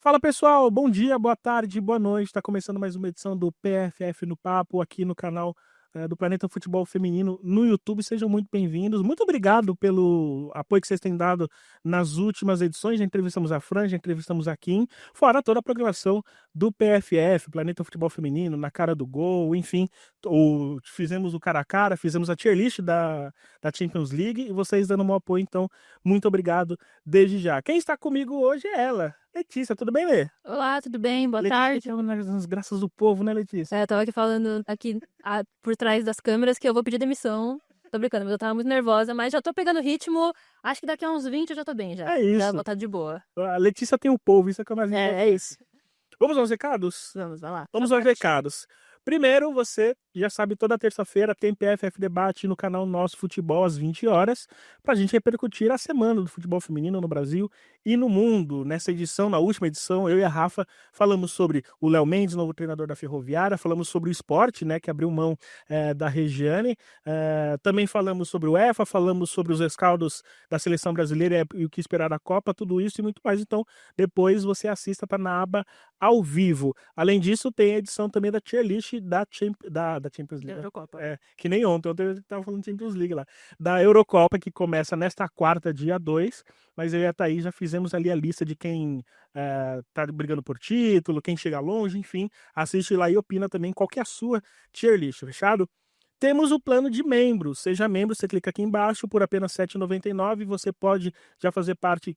Fala pessoal, bom dia, boa tarde, boa noite. Está começando mais uma edição do PFF no Papo aqui no canal do Planeta Futebol Feminino no YouTube. Sejam muito bem-vindos. Muito obrigado pelo apoio que vocês têm dado nas últimas edições. Já entrevistamos a Fran, já entrevistamos a Kim, fora toda a programação do PFF, Planeta Futebol Feminino, Na Cara do Gol, enfim. Fizemos o cara a cara, fizemos a tier list da Champions League e vocês dando um apoio, então muito obrigado desde já. Quem está comigo hoje é ela, Letícia. Tudo bem, Lê? Olá, tudo bem? Boa Letícia tarde. que é uma das graças do povo, né, Letícia? Tava aqui falando por trás das câmeras que eu vou pedir demissão. Tô brincando, mas eu tava muito nervosa, mas já tô pegando ritmo. Acho que daqui a uns 20 eu já tô bem já. É Já isso. vou estar de boa. A Letícia tem o povo, isso é que é o mais importante. É isso. Vamos aos recados? Vamos, vai lá. Vamos aos recados. Primeiro, você já sabe, toda terça-feira tem PFF Debate no canal Nosso Futebol às 20 horas, para a gente repercutir a semana do futebol feminino no Brasil e no mundo. Nessa edição, na última edição, eu e a Rafa falamos sobre o Léo Mendes, novo treinador da Ferroviária, falamos sobre o esporte, né, que abriu mão da Regiane, também falamos sobre o EFA, falamos sobre os rescaldos da seleção brasileira e o que esperar da Copa, tudo isso e muito mais. Então, depois você assista, tá na aba ao vivo. Além disso, tem a edição também da tier list da Champions League. Eurocopa. Que nem ontem eu tava falando Champions League lá. Da Eurocopa, que começa nesta quarta, dia 2, mas eu e a Thaís já fizemos ali a lista de quem tá brigando por título, quem chega longe, enfim. Assiste lá e opina também qual que é a sua tier list, fechado? Temos o plano de membros. Seja membro, você clica aqui embaixo, por apenas R$ 7,99, você pode já fazer parte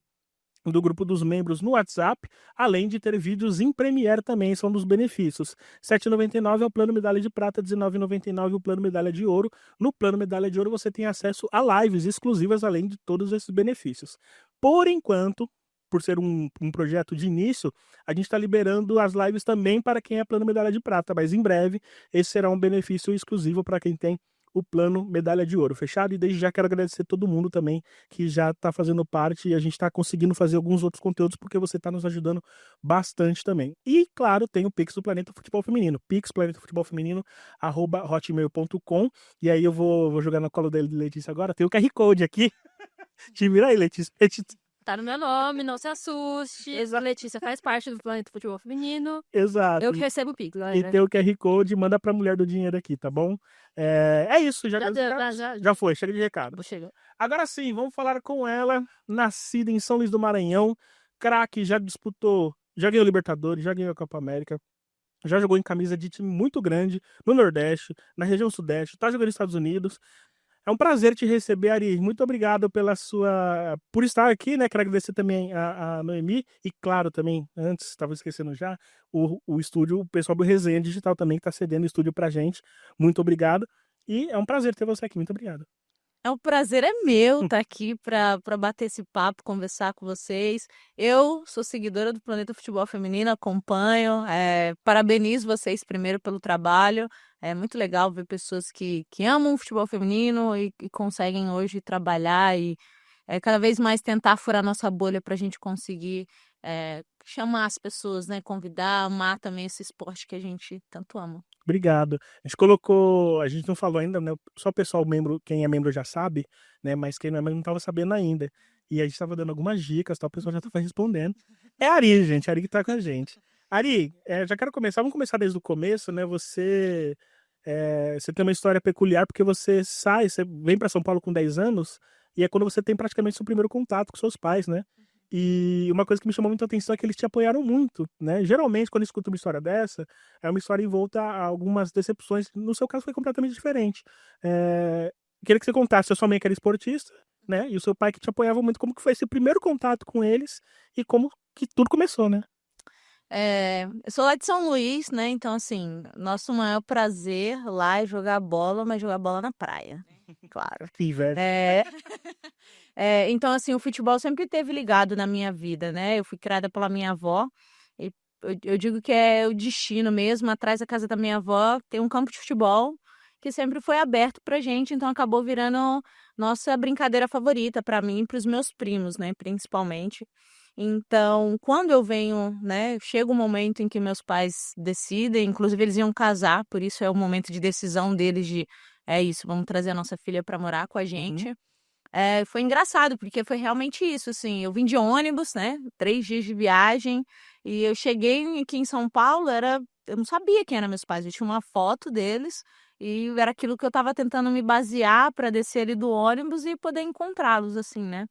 do grupo dos membros no WhatsApp, além de ter vídeos em Premiere também, são dos benefícios. R$ 7,99 é o plano medalha de prata, R$ 19,99 o plano medalha de ouro. No plano medalha de ouro você tem acesso a lives exclusivas, além de todos esses benefícios. Por enquanto, por ser um projeto de início, a gente está liberando as lives também para quem é plano medalha de prata, mas em breve esse será um benefício exclusivo para quem tem o plano medalha de ouro, fechado? E desde já quero agradecer todo mundo também que já está fazendo parte e a gente está conseguindo fazer alguns outros conteúdos porque você está nos ajudando bastante também. E, claro, tem o Pix do Planeta Futebol Feminino, pixplanetafutebolfeminino@hotmail.com, e aí eu vou jogar na cola da Letícia agora, tem o QR Code aqui, te vira aí, Letícia. Tá no meu nome, não se assuste. Exato. Letícia faz parte do Planeta Futebol Feminino. Exato. Eu que recebo o Pix, E galera. tem o QR Code, manda pra mulher do dinheiro aqui, tá bom? É isso, Já deu, já foi, chega de recado. Chega. Agora sim, vamos falar com ela, nascida em São Luís do Maranhão, craque, já disputou, já ganhou Libertadores, já ganhou a Copa América, já jogou em camisa de time muito grande no Nordeste, na região Sudeste, tá jogando nos Estados Unidos. É um prazer te receber, Ari. Muito obrigado por estar aqui, né? Quero agradecer também a Noemi e, claro, também, antes, estava esquecendo já, o estúdio, o pessoal do Resenha Digital também que está cedendo o estúdio pra gente. Muito obrigado. E é um prazer ter você aqui. Muito obrigado. É um prazer meu estar aqui para bater esse papo, conversar com vocês. Eu sou seguidora do Planeta Futebol Feminino, acompanho, parabenizo vocês primeiro pelo trabalho. É muito legal ver pessoas que amam o futebol feminino e conseguem hoje trabalhar e cada vez mais tentar furar nossa bolha para a gente conseguir chamar as pessoas, né? Convidar, amar também esse esporte que a gente tanto ama. Obrigado. A gente não falou ainda, né? Só o pessoal membro, quem é membro já sabe, né? Mas quem não é membro não estava sabendo ainda. E a gente estava dando algumas dicas, tal, o pessoal já estava respondendo. É a Ari, gente, a Ari que tá com a gente. Ari, já quero começar, vamos começar desde o começo, né? Você tem uma história peculiar porque você vem para São Paulo com 10 anos e é quando você tem praticamente seu primeiro contato com seus pais, né? E uma coisa que me chamou muita atenção é que eles te apoiaram muito, né? Geralmente, quando eu escuto uma história dessa, é uma história envolta a algumas decepções. No seu caso, foi completamente diferente. Queria que você contasse, a sua mãe que era esportista, né? E o seu pai que te apoiava muito. Como que foi esse primeiro contato com eles e como que tudo começou, né? Eu sou lá de São Luís, né? Então, assim, nosso maior prazer lá é jogar bola, mas jogar bola na praia, claro. Inverno. Então, assim, o futebol sempre esteve ligado na minha vida, né? Eu fui criada pela minha avó. E eu digo que é o destino mesmo. Atrás da casa da minha avó tem um campo de futebol que sempre foi aberto pra gente. Então, acabou virando nossa brincadeira favorita pra mim e pros meus primos, né? Principalmente. Então, quando eu venho, né? Chega um momento em que meus pais decidem. Inclusive, eles iam casar. Por isso é o momento de decisão deles de... É isso, vamos trazer a nossa filha pra morar com a gente. Foi engraçado, porque foi realmente isso, assim, eu vim de ônibus, né, 3 dias de viagem, e eu cheguei aqui em São Paulo, eu não sabia quem eram meus pais, eu tinha uma foto deles, e era aquilo que eu estava tentando me basear para descer ali do ônibus e poder encontrá-los, assim, né.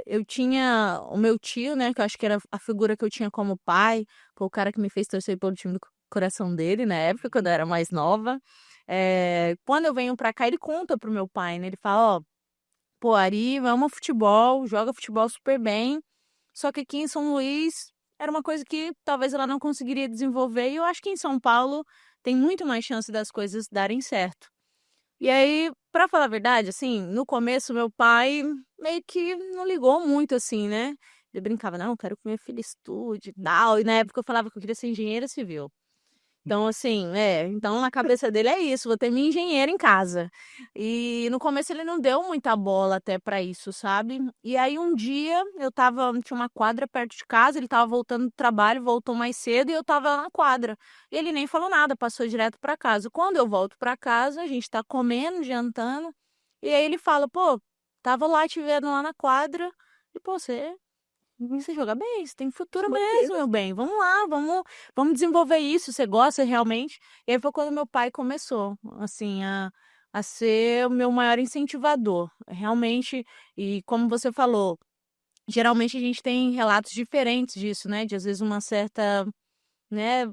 Eu tinha o meu tio, né, que eu acho que era a figura que eu tinha como pai, foi o cara que me fez torcer pelo time do coração dele, na época, quando eu era mais nova. Quando eu venho pra cá, ele conta pro meu pai, né, ele fala: "Ó, pô, Ari ama futebol, joga futebol super bem, só que aqui em São Luís era uma coisa que talvez ela não conseguiria desenvolver, e eu acho que em São Paulo tem muito mais chance das coisas darem certo". E aí, pra falar a verdade, assim, no começo meu pai meio que não ligou muito, assim, né. Ele brincava: "Não, quero que minha filha estude e tal", e na época eu falava que eu queria ser engenheira civil. Então, assim, então na cabeça dele é isso, vou ter minha engenheira em casa. E no começo ele não deu muita bola até pra isso, sabe. E aí um dia tinha uma quadra perto de casa, ele estava voltando do trabalho, voltou mais cedo e eu estava lá na quadra. E ele nem falou nada, passou direto pra casa. Quando eu volto pra casa, a gente tá comendo, jantando, e aí ele fala: "Pô, estava lá te vendo lá na quadra e, pô, você joga bem, você tem futuro mesmo, meu bem. Vamos lá, vamos desenvolver isso. Você gosta realmente?" E aí foi quando meu pai começou, assim, a ser o meu maior incentivador. Realmente, e como você falou, geralmente a gente tem relatos diferentes disso, né? De às vezes uma certa, né,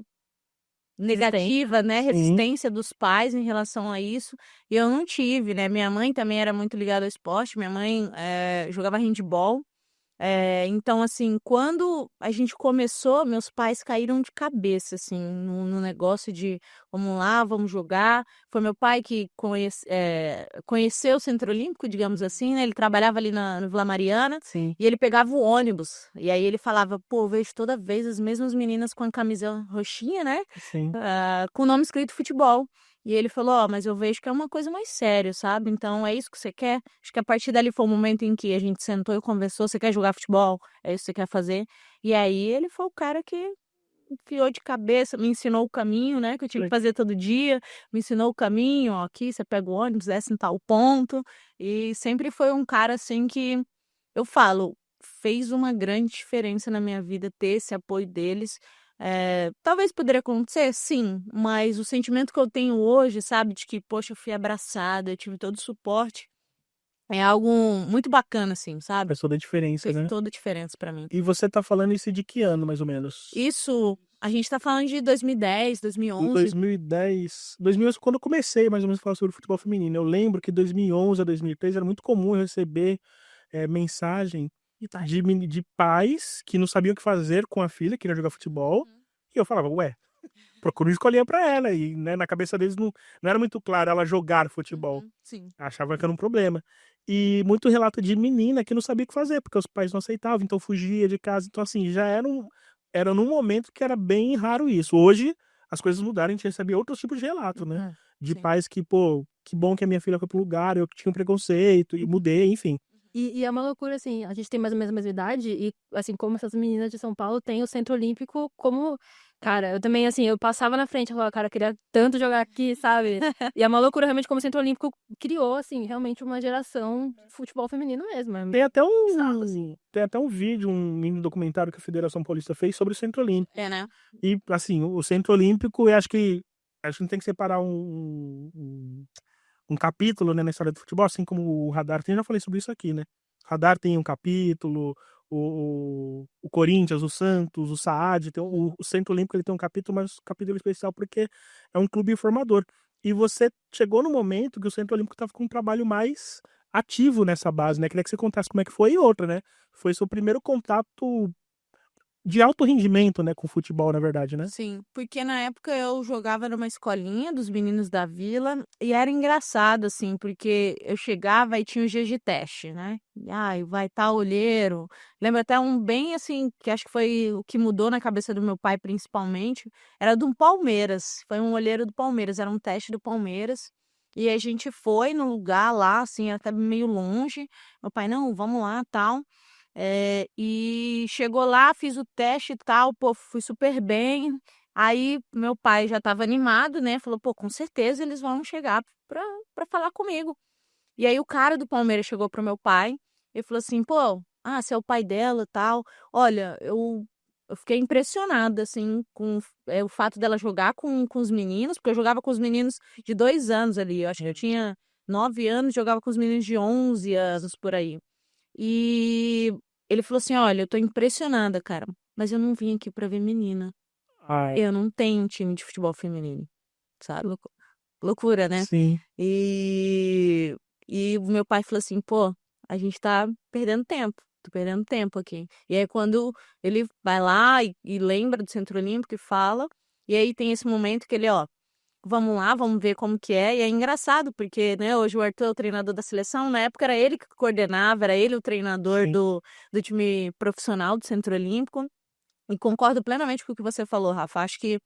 negativa, né, Sim. resistência dos pais em relação a isso. E eu não tive, né? Minha mãe também era muito ligada ao esporte. Minha mãe jogava handebol. Então, assim, quando a gente começou, meus pais caíram de cabeça, assim, no negócio de vamos lá, vamos jogar. Foi meu pai que conheceu o Centro Olímpico, digamos assim, né? Ele trabalhava ali no Vila Mariana Sim, e ele pegava o ônibus. E aí ele falava: "Pô, eu vejo toda vez as mesmas meninas com a camisa roxinha, né? sim. Com o nome escrito futebol." E ele falou: "Ó, mas eu vejo que é uma coisa mais séria, sabe? Então é isso que você quer?" Acho que a partir dali foi o momento em que a gente sentou e conversou: "Você quer jogar futebol? É isso que você quer fazer?" E aí ele foi o cara que enfiou de cabeça, me ensinou o caminho, né, que eu tinha que Le- fazer todo dia, me ensinou o caminho: "Ó, aqui você pega o ônibus, desce em tal ponto." E sempre foi um cara, assim, que eu falo, fez uma grande diferença na minha vida ter esse apoio deles. Talvez poderia acontecer, sim, mas o sentimento que eu tenho hoje, sabe, de que, poxa, eu fui abraçada, eu tive todo o suporte, é algo muito bacana, assim, sabe. Faz toda a diferença, Fez né? toda a diferença pra mim. E você tá falando isso de que ano, mais ou menos? Isso, a gente tá falando de 2010, 2011. 2010, 2011, quando eu comecei mais ou menos a falar sobre futebol feminino. Eu lembro que 2011 a 2013 era muito comum eu receber mensagem De pai. de pais que não sabiam o que fazer com a filha, queria jogar futebol, Uhum, e eu falava: "Ué, procura uma escolinha pra ela", e, né, na cabeça deles não era muito claro ela jogar futebol, uhum, sim. achava que era um problema. E muito relato de menina que não sabia o que fazer, porque os pais não aceitavam, então fugia de casa, então assim, já era num momento que era bem raro isso. Hoje as coisas mudaram, a gente recebe outros tipos de relato, né, de Sim. pais que: "Pô, que bom que a minha filha foi para o lugar, eu que tinha um preconceito e mudei", enfim. E é uma loucura, assim, a gente tem mais ou menos a mesma idade e, assim, como essas meninas de São Paulo, tem o Centro Olímpico como cara, eu também, assim, eu passava na frente, eu falava: "Cara, eu queria tanto jogar aqui", sabe. E é uma loucura realmente como o Centro Olímpico criou, assim, realmente uma geração de futebol feminino mesmo, é Tem até bizarro, assim. um vídeo, um mini documentário que a Federação Paulista fez sobre o Centro Olímpico. É, né. E, assim, o Centro Olímpico, eu acho que a gente tem que separar um capítulo, né, na história do futebol, assim como o Radar tem, eu já falei sobre isso aqui, né. Radar tem um capítulo, o Corinthians, o Santos, o Saad, tem o Centro Olímpico, ele tem um capítulo, mas um capítulo especial porque é um clube formador. E você chegou no momento que o Centro Olímpico estava com um trabalho mais ativo nessa base, né, queria que você contasse como é que foi. E outra, né, foi seu primeiro contato de alto rendimento, né, com o futebol, na verdade, né? Sim, porque na época eu jogava numa escolinha dos meninos da vila e era engraçado, assim, porque eu chegava e tinha os dias de teste, né? E, ai, vai tal olheiro. Lembro até um bem assim, que acho que foi o que mudou na cabeça do meu pai, principalmente, era do Palmeiras. Foi um olheiro do Palmeiras, era um teste do Palmeiras. E a gente foi no lugar lá, assim, até meio longe. Meu pai, não, vamos lá, tal. E chegou lá, fiz o teste e tal, pô, fui super bem. Aí meu pai já estava animado, né? Falou: "Pô, com certeza eles vão chegar pra falar comigo." E aí o cara do Palmeiras chegou pro meu pai e falou assim, pô, você é o pai dela e tal. Olha, eu fiquei impressionada, assim, com o fato dela jogar com os meninos, porque eu jogava com os meninos de 2 anos ali. Eu acho que eu tinha 9 anos, jogava com os meninos de 11 anos, por aí. E ele falou assim, olha, eu tô impressionada, cara, mas eu não vim aqui pra ver menina. Ai, Eu não tenho um time de futebol feminino, sabe? Loucura, né? sim. E, e o meu pai falou assim, pô, a gente tá perdendo tempo, tô perdendo tempo aqui. E aí quando ele vai lá e lembra do Centro Olímpico e fala, e aí tem esse momento que ele, ó, vamos lá, vamos ver como que é. E é engraçado, porque, né, hoje o Arthur é o treinador da seleção, na época era ele que coordenava, era ele o treinador Sim. do time profissional do Centro Olímpico. E concordo plenamente com o que você falou, Rafa. Acho que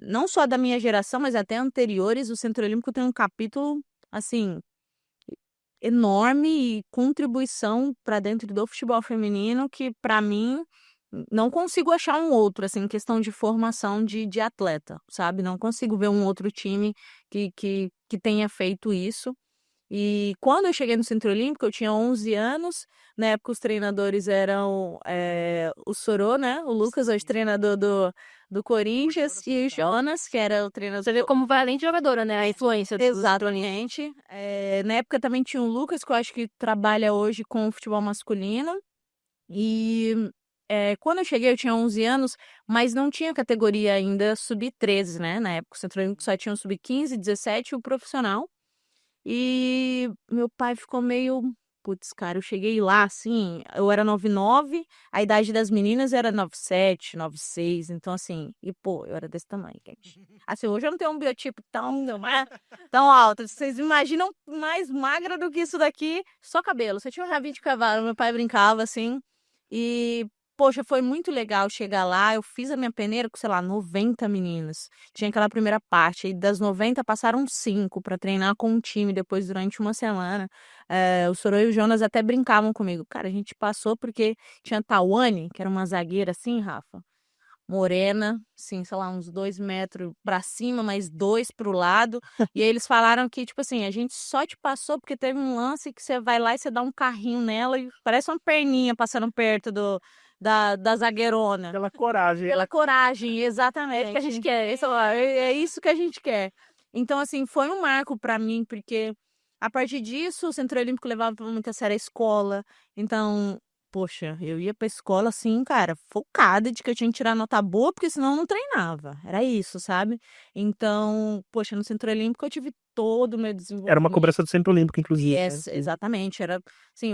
não só da minha geração, mas até anteriores, o Centro Olímpico tem um capítulo, assim, enorme e contribuição para dentro do futebol feminino que, para mim, não consigo achar um outro, assim, em questão de formação de atleta, sabe? Não consigo ver um outro time que tenha feito isso. E quando eu cheguei no Centro Olímpico, eu tinha 11 anos. Na época, os treinadores eram o Sorô, né? O Lucas, hoje treinador do Corinthians, e o Jonas, que era o Você treinador. vê como vai além de jogadora, né? A influência do Exatamente. Na época também tinha o Lucas, que eu acho que trabalha hoje com o futebol masculino. E quando eu cheguei, eu tinha 11 anos, mas não tinha categoria ainda sub-13, né? Na época, o Centro Olímpico só tinha o sub-15, 17 e o profissional. E meu pai ficou meio. Putz, cara, eu cheguei lá, assim, eu era 99, a idade das meninas era 97, 96, então assim, e pô, eu era desse tamanho, gente. Assim, hoje eu não tenho um biotipo tão alto, vocês imaginam mais magra do que isso daqui, só cabelo, você tinha um rabinho de cavalo, meu pai brincava assim, e poxa, foi muito legal chegar lá, eu fiz a minha peneira com, sei lá, 90 meninas. Tinha aquela primeira parte, e das 90 passaram 5 para treinar com um time depois durante uma semana. O Sorô e o Jonas até brincavam comigo. Cara, a gente passou porque tinha a Tawane, que era uma zagueira assim, Rafa, morena, assim, sei lá, uns 2 metros pra cima, mais 2 pro lado. E aí eles falaram que, tipo assim, a gente só te passou porque teve um lance que você vai lá e você dá um carrinho nela e parece uma perninha passando perto da zagueirona. Pela coragem. Pela coragem, exatamente. É que a gente quer. É isso que a gente quer. Então, assim, foi um marco pra mim, porque a partir disso, o Centro Olímpico levava muito a sério a escola. Então, poxa, eu ia pra escola assim, cara, focada de que eu tinha que tirar nota boa, porque senão eu não treinava. Era isso, sabe? Então, poxa, no Centro Olímpico eu tive todo o meu Era uma desenvolvimento. cobrança do Centro Olímpico, inclusive, né? Yes, exatamente. Era, assim,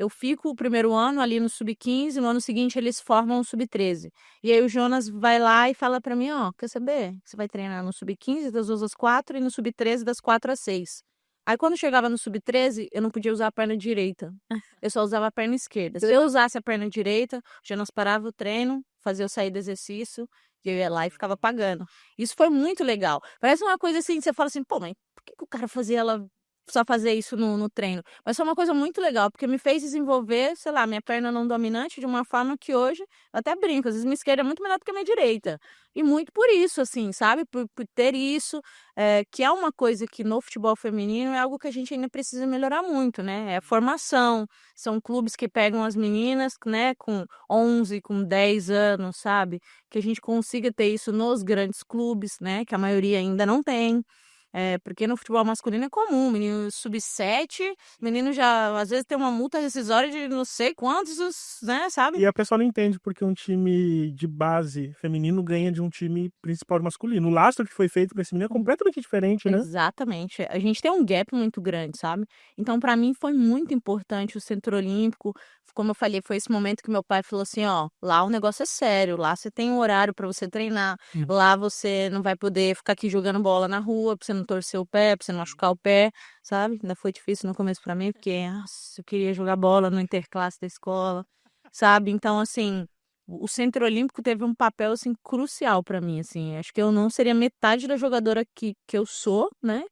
eu fico o primeiro ano ali no sub-15, no ano seguinte eles formam o sub-13. E aí o Jonas vai lá e fala pra mim, ó, quer saber? Você vai treinar no sub-15 das 2 às 4 e no sub-13 das 4 às 6. Aí quando chegava no sub-13, eu não podia usar a perna direita. Eu só usava a perna esquerda. Se eu usasse a perna direita, o Jonas parava o treino, fazia eu sair do exercício, e eu ia lá e ficava pagando. Isso foi muito legal. Parece uma coisa assim, você fala assim, pô, mas por que o cara fazia ela só fazer isso no treino? Mas foi uma coisa muito legal, porque me fez desenvolver, sei lá, minha perna não dominante de uma forma que hoje, eu até brinco, às vezes minha esquerda é muito melhor do que a minha direita. E muito por isso, assim, sabe? Por ter isso, que é uma coisa que no futebol feminino é algo que a gente ainda precisa melhorar muito, né? É a formação. São clubes que pegam as meninas, né, com 11, com 10 anos, sabe? Que a gente consiga ter isso nos grandes clubes, né? Que a maioria ainda não tem. Porque no futebol masculino é comum, menino sub-7, menino já às vezes tem uma multa rescisória de não sei quantos, né, sabe? E a pessoa não entende porque um time de base feminino ganha de um time principal masculino. O lastro que foi feito para esse menino é completamente diferente, né? Exatamente. A gente tem um gap muito grande, sabe? Então, para mim, foi muito importante o Centro Olímpico. Como eu falei, foi esse momento que meu pai falou assim: ó, lá o negócio é sério, lá você tem um horário para você treinar, lá você não vai poder ficar aqui jogando bola na rua, pra você não torcer o pé, pra você não machucar o pé, sabe? Ainda foi difícil no começo para mim, porque nossa, eu queria jogar bola no interclasse da escola, sabe? Então, assim. O Centro Olímpico teve um papel assim crucial para mim, assim. Acho que eu não seria metade da jogadora que eu sou, né?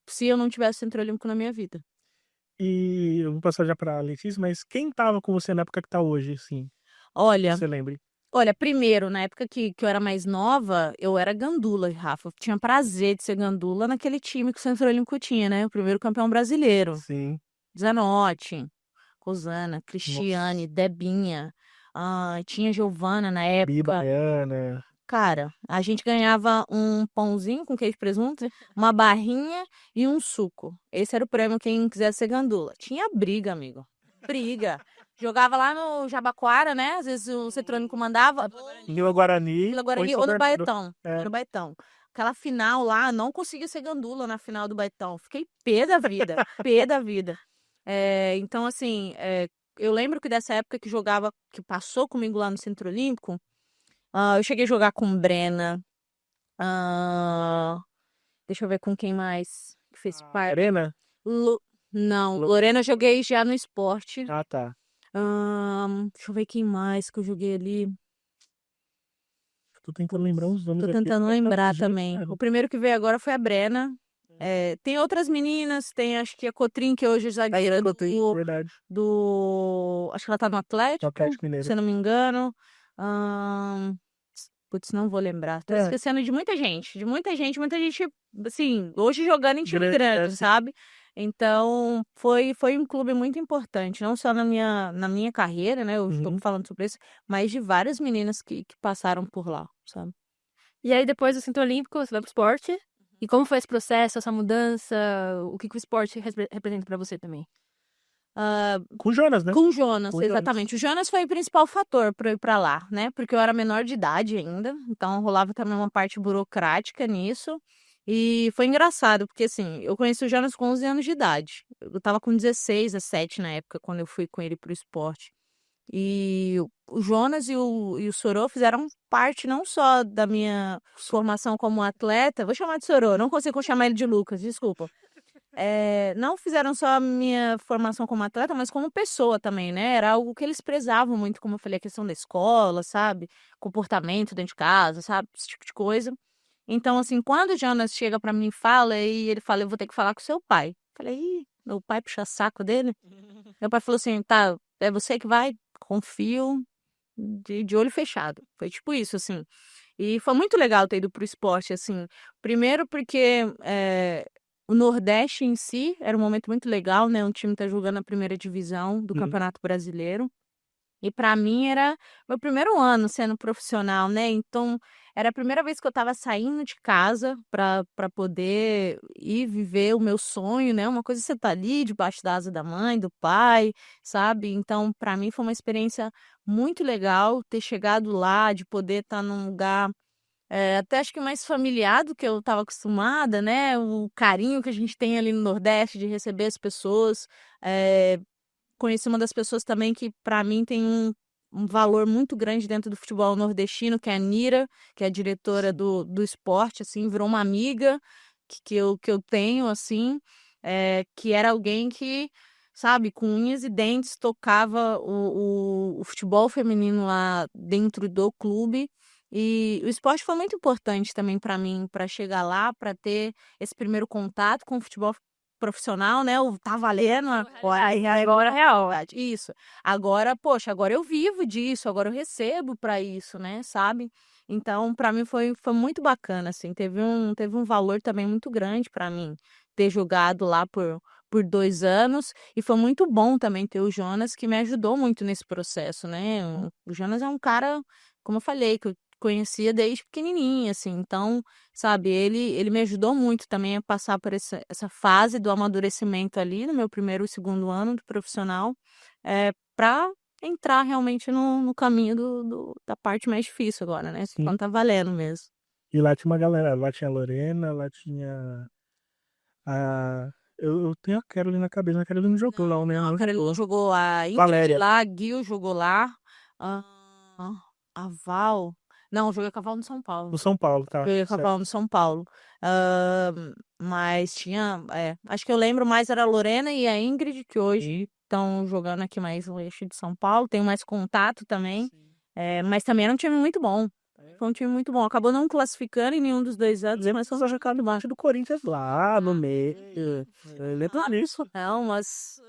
Se eu não tivesse o Centro Olímpico na minha vida. E eu vou passar já pra Letícia, mas quem tava com você na época que tá hoje, assim, que Olha, você lembre? Olha, primeiro, na época que eu era mais nova, eu era gandula, Rafa. Eu tinha prazer de ser gandula naquele time que o Centro Olímpico tinha, né? O primeiro campeão brasileiro. Sim. Zanotti, Rosana, Cristiane, Nossa. Debinha, tinha Giovana na época. Baiana. Cara, a gente ganhava um pãozinho com queijo e presunto, uma barrinha e um suco. Esse era o prêmio quem quisesse ser gandula. Tinha briga, amigo. Briga. Jogava lá no Jabaquara, né? Às vezes o Cetrônico mandava. Vila Guarani. Vila Guarani ou no Baetão. No Baetão. Aquela final lá, não consegui ser gandula na final do Baetão. Fiquei pé da vida. Pé da vida. Então, assim, eu lembro que dessa época que jogava, que passou comigo lá no Centro Olímpico, eu cheguei a jogar com Brena. Deixa eu ver com quem mais que fez parte. Arena? Não, Lorena eu joguei já no esporte. Ah, tá. Deixa eu ver quem mais que eu joguei ali. Tô tentando lembrar uns nomes Tô aqui. tentando lembrar também. Cara. O primeiro que veio agora foi a Brena. Tem outras meninas, tem acho que a Cotrim, que hoje é zagueira Verdade. acho que ela tá no Atlético, No Atlético Mineiro. se eu não me engano. Putz, não vou lembrar. Tô esquecendo de muita gente, muita gente, assim, hoje jogando em time grande, sabe? Então, foi um clube muito importante, não só na minha carreira, né? Eu estou falando sobre isso, mas de várias meninas que passaram por lá, sabe? E aí, depois do Centro Olímpico, você vai pro esporte. E como foi esse processo, essa mudança? O que o esporte representa pra você também? Com o Jonas, né? Com o Jonas, Com o exatamente. O Jonas foi o principal fator para eu ir para lá, né? Porque eu era menor de idade ainda, então rolava também uma parte burocrática nisso. E foi engraçado, porque assim, eu conheci o Jonas com 11 anos de idade. Eu tava com 16, 17 na época, quando eu fui com ele pro esporte. E o Jonas e o Sorô fizeram parte não só da minha formação como atleta, vou chamar de Sorô, não consigo chamar ele de Lucas, desculpa. Não fizeram só a minha formação como atleta, mas como pessoa também, né? Era algo que eles prezavam muito, como eu falei, a questão da escola, sabe? Comportamento dentro de casa, sabe? Esse tipo de coisa. Então, assim, quando o Jonas chega pra mim e fala, e ele fala, eu vou ter que falar com seu pai. Eu falei, ih, meu pai puxa saco dele. Meu pai falou assim, tá, é você que vai, confio, de olho fechado. Foi tipo isso, assim. E foi muito legal ter ido pro esporte, assim. Primeiro porque o Nordeste em si era um momento muito legal, né? Um time tá jogando a primeira divisão do Campeonato Brasileiro. E para mim era meu primeiro ano sendo profissional, né? Então era a primeira vez que eu estava saindo de casa para poder ir viver o meu sonho, né? Uma coisa é você tá ali debaixo da asa da mãe, do pai, sabe? Então para mim foi uma experiência muito legal ter chegado lá, de poder estar num lugar até acho que mais familiar do que eu estava acostumada, né? O carinho que a gente tem ali no Nordeste de receber as pessoas. Conheci uma das pessoas também que, para mim, tem um valor muito grande dentro do futebol nordestino, que é a Nira, que é a diretora do esporte, assim, virou uma amiga que eu tenho, assim, que era alguém que, sabe, com unhas e dentes, tocava o futebol feminino lá dentro do clube. E o esporte foi muito importante também para mim, para chegar lá, para ter esse primeiro contato com o futebol profissional, né? O tá valendo agora é real. Isso. Agora, poxa, agora eu vivo disso, agora eu recebo para isso, né? Sabe? Então, para mim foi muito bacana, assim. Teve um valor também muito grande para mim ter jogado lá por 2 anos. E foi muito bom também ter o Jonas, que me ajudou muito nesse processo, né? O Jonas é um cara, como eu falei, que eu conhecia desde pequenininha, assim. Então, sabe, ele me ajudou muito também a passar por essa fase do amadurecimento ali no meu primeiro e segundo ano do profissional, para entrar realmente no caminho da parte mais difícil agora, né? Sim. Quando tá valendo mesmo. E lá tinha uma galera, lá tinha a Lorena, lá tinha a... Eu tenho a Caroline na cabeça, a Caroline não jogou lá, né? A Carolina jogou, a Ingrid Valéria. lá, a Gil jogou lá, a Val... Não, eu joguei com a Val no São Paulo. No São Paulo, tá? Joguei com a Val no São Paulo. Mas tinha... acho que eu lembro mais era a Lorena e a Ingrid, que hoje estão jogando aqui mais no eixo de São Paulo. Tenho mais contato também. Mas também era um time muito bom. Foi um time muito bom. Acabou não classificando em nenhum dos 2 anos, mas Lembra só jogar debaixo do Corinthians lá no meio. Lembra disso? não, mas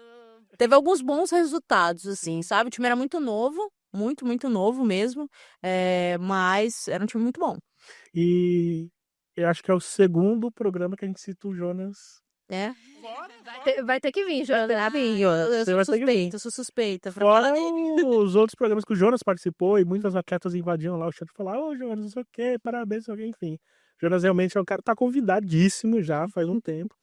teve alguns bons resultados, assim, sabe? O time era muito novo, muito, muito novo mesmo, mas era um time muito bom. E eu acho que é o segundo programa que a gente cita o Jonas. É. Vai ter que vir, Jonas. Eu Você vai ter que vir. sou suspeita pra Fora falar dele. os outros programas que o Jonas participou e muitas atletas invadiam lá o chat e falavam, ô Jonas, não sei o quê, parabéns, não sei o quê, enfim. Jonas realmente é um cara, tá convidadíssimo já faz um tempo.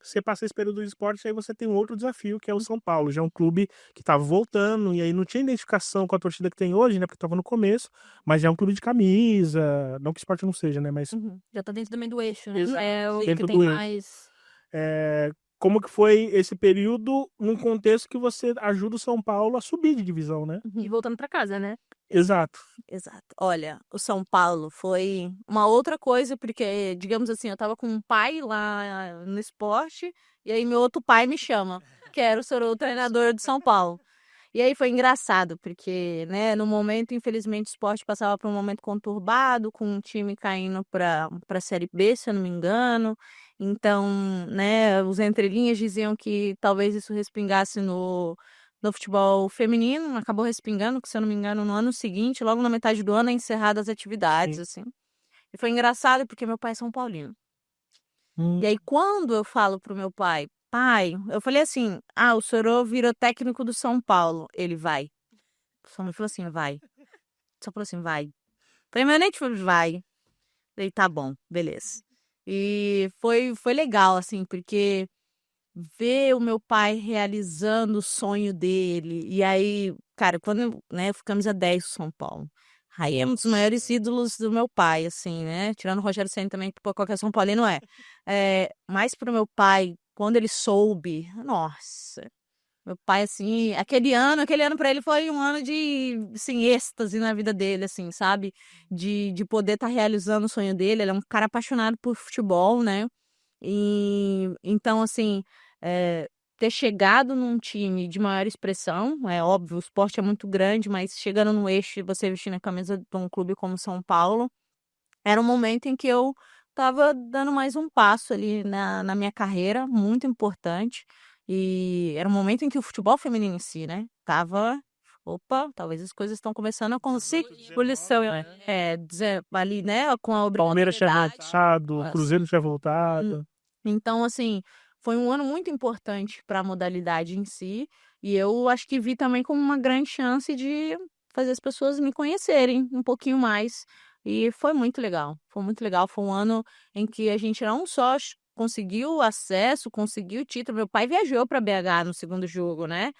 Você passa esse período do esporte, aí você tem um outro desafio, que é o São Paulo. Já é um clube que estava voltando, e aí não tinha identificação com a torcida que tem hoje, né? Porque estava no começo, mas já é um clube de camisa. Não que o esporte não seja, né? Mas Já tá dentro também do eixo, né? Exato. É o Dentro que tem do eixo. mais. Como que foi esse período num contexto que você ajuda o São Paulo a subir de divisão, né? E voltando pra casa, né? Exato. Exato. Olha, o São Paulo foi uma outra coisa, porque, digamos assim, eu tava com um pai lá no esporte, e aí meu outro pai me chama, que era o treinador do São Paulo. E aí foi engraçado, porque, né, no momento, infelizmente, o esporte passava por um momento conturbado, com um time caindo para a Série B, se eu não me engano. Então, né, os entrelinhas diziam que talvez isso respingasse no futebol feminino, acabou respingando, que se eu não me engano, no ano seguinte, logo na metade do ano, é encerrada as atividades, Sim. assim. E foi engraçado porque meu pai é São Paulino. Hum. E aí, quando eu falo pro meu pai, eu falei assim, o senhor virou técnico do São Paulo. Ele vai. Só me falou assim, vai. Só falou assim, vai. Falei, meu neto falou, vai. Daí, tá bom, beleza. E foi legal, assim, porque ver o meu pai realizando o sonho dele. E aí, cara, quando eu fui camisa 10 do São Paulo. Aí é um dos maiores ídolos do meu pai, assim, né? Tirando o Rogério Ceni também, que pô, qualquer São Paulino é. Mas pro meu pai, quando ele soube, nossa, meu pai, assim, aquele ano pra ele foi um ano de, assim, êxtase na vida dele, assim, sabe? De poder estar realizando o sonho dele. Ele é um cara apaixonado por futebol, né? E então, assim, ter chegado num time de maior expressão, é óbvio, o esporte é muito grande, mas chegando no eixo, e você vestindo a camisa de um clube como São Paulo, era um momento em que eu estava dando mais um passo ali na minha carreira, muito importante. E era um momento em que o futebol feminino em si, né, tava. Opa, talvez as coisas estão começando a conseguir ebulição, ali, né, com a Palmeiras tinha obrigatoriedade. voltado, o Cruzeiro tinha voltado. Então, assim, foi um ano muito importante para a modalidade em si, e eu acho que vi também como uma grande chance de fazer as pessoas me conhecerem um pouquinho mais. E foi muito legal. Foi muito legal. Foi um ano em que a gente não só conseguiu acesso, conseguiu o título. Meu pai viajou para BH no segundo jogo, né?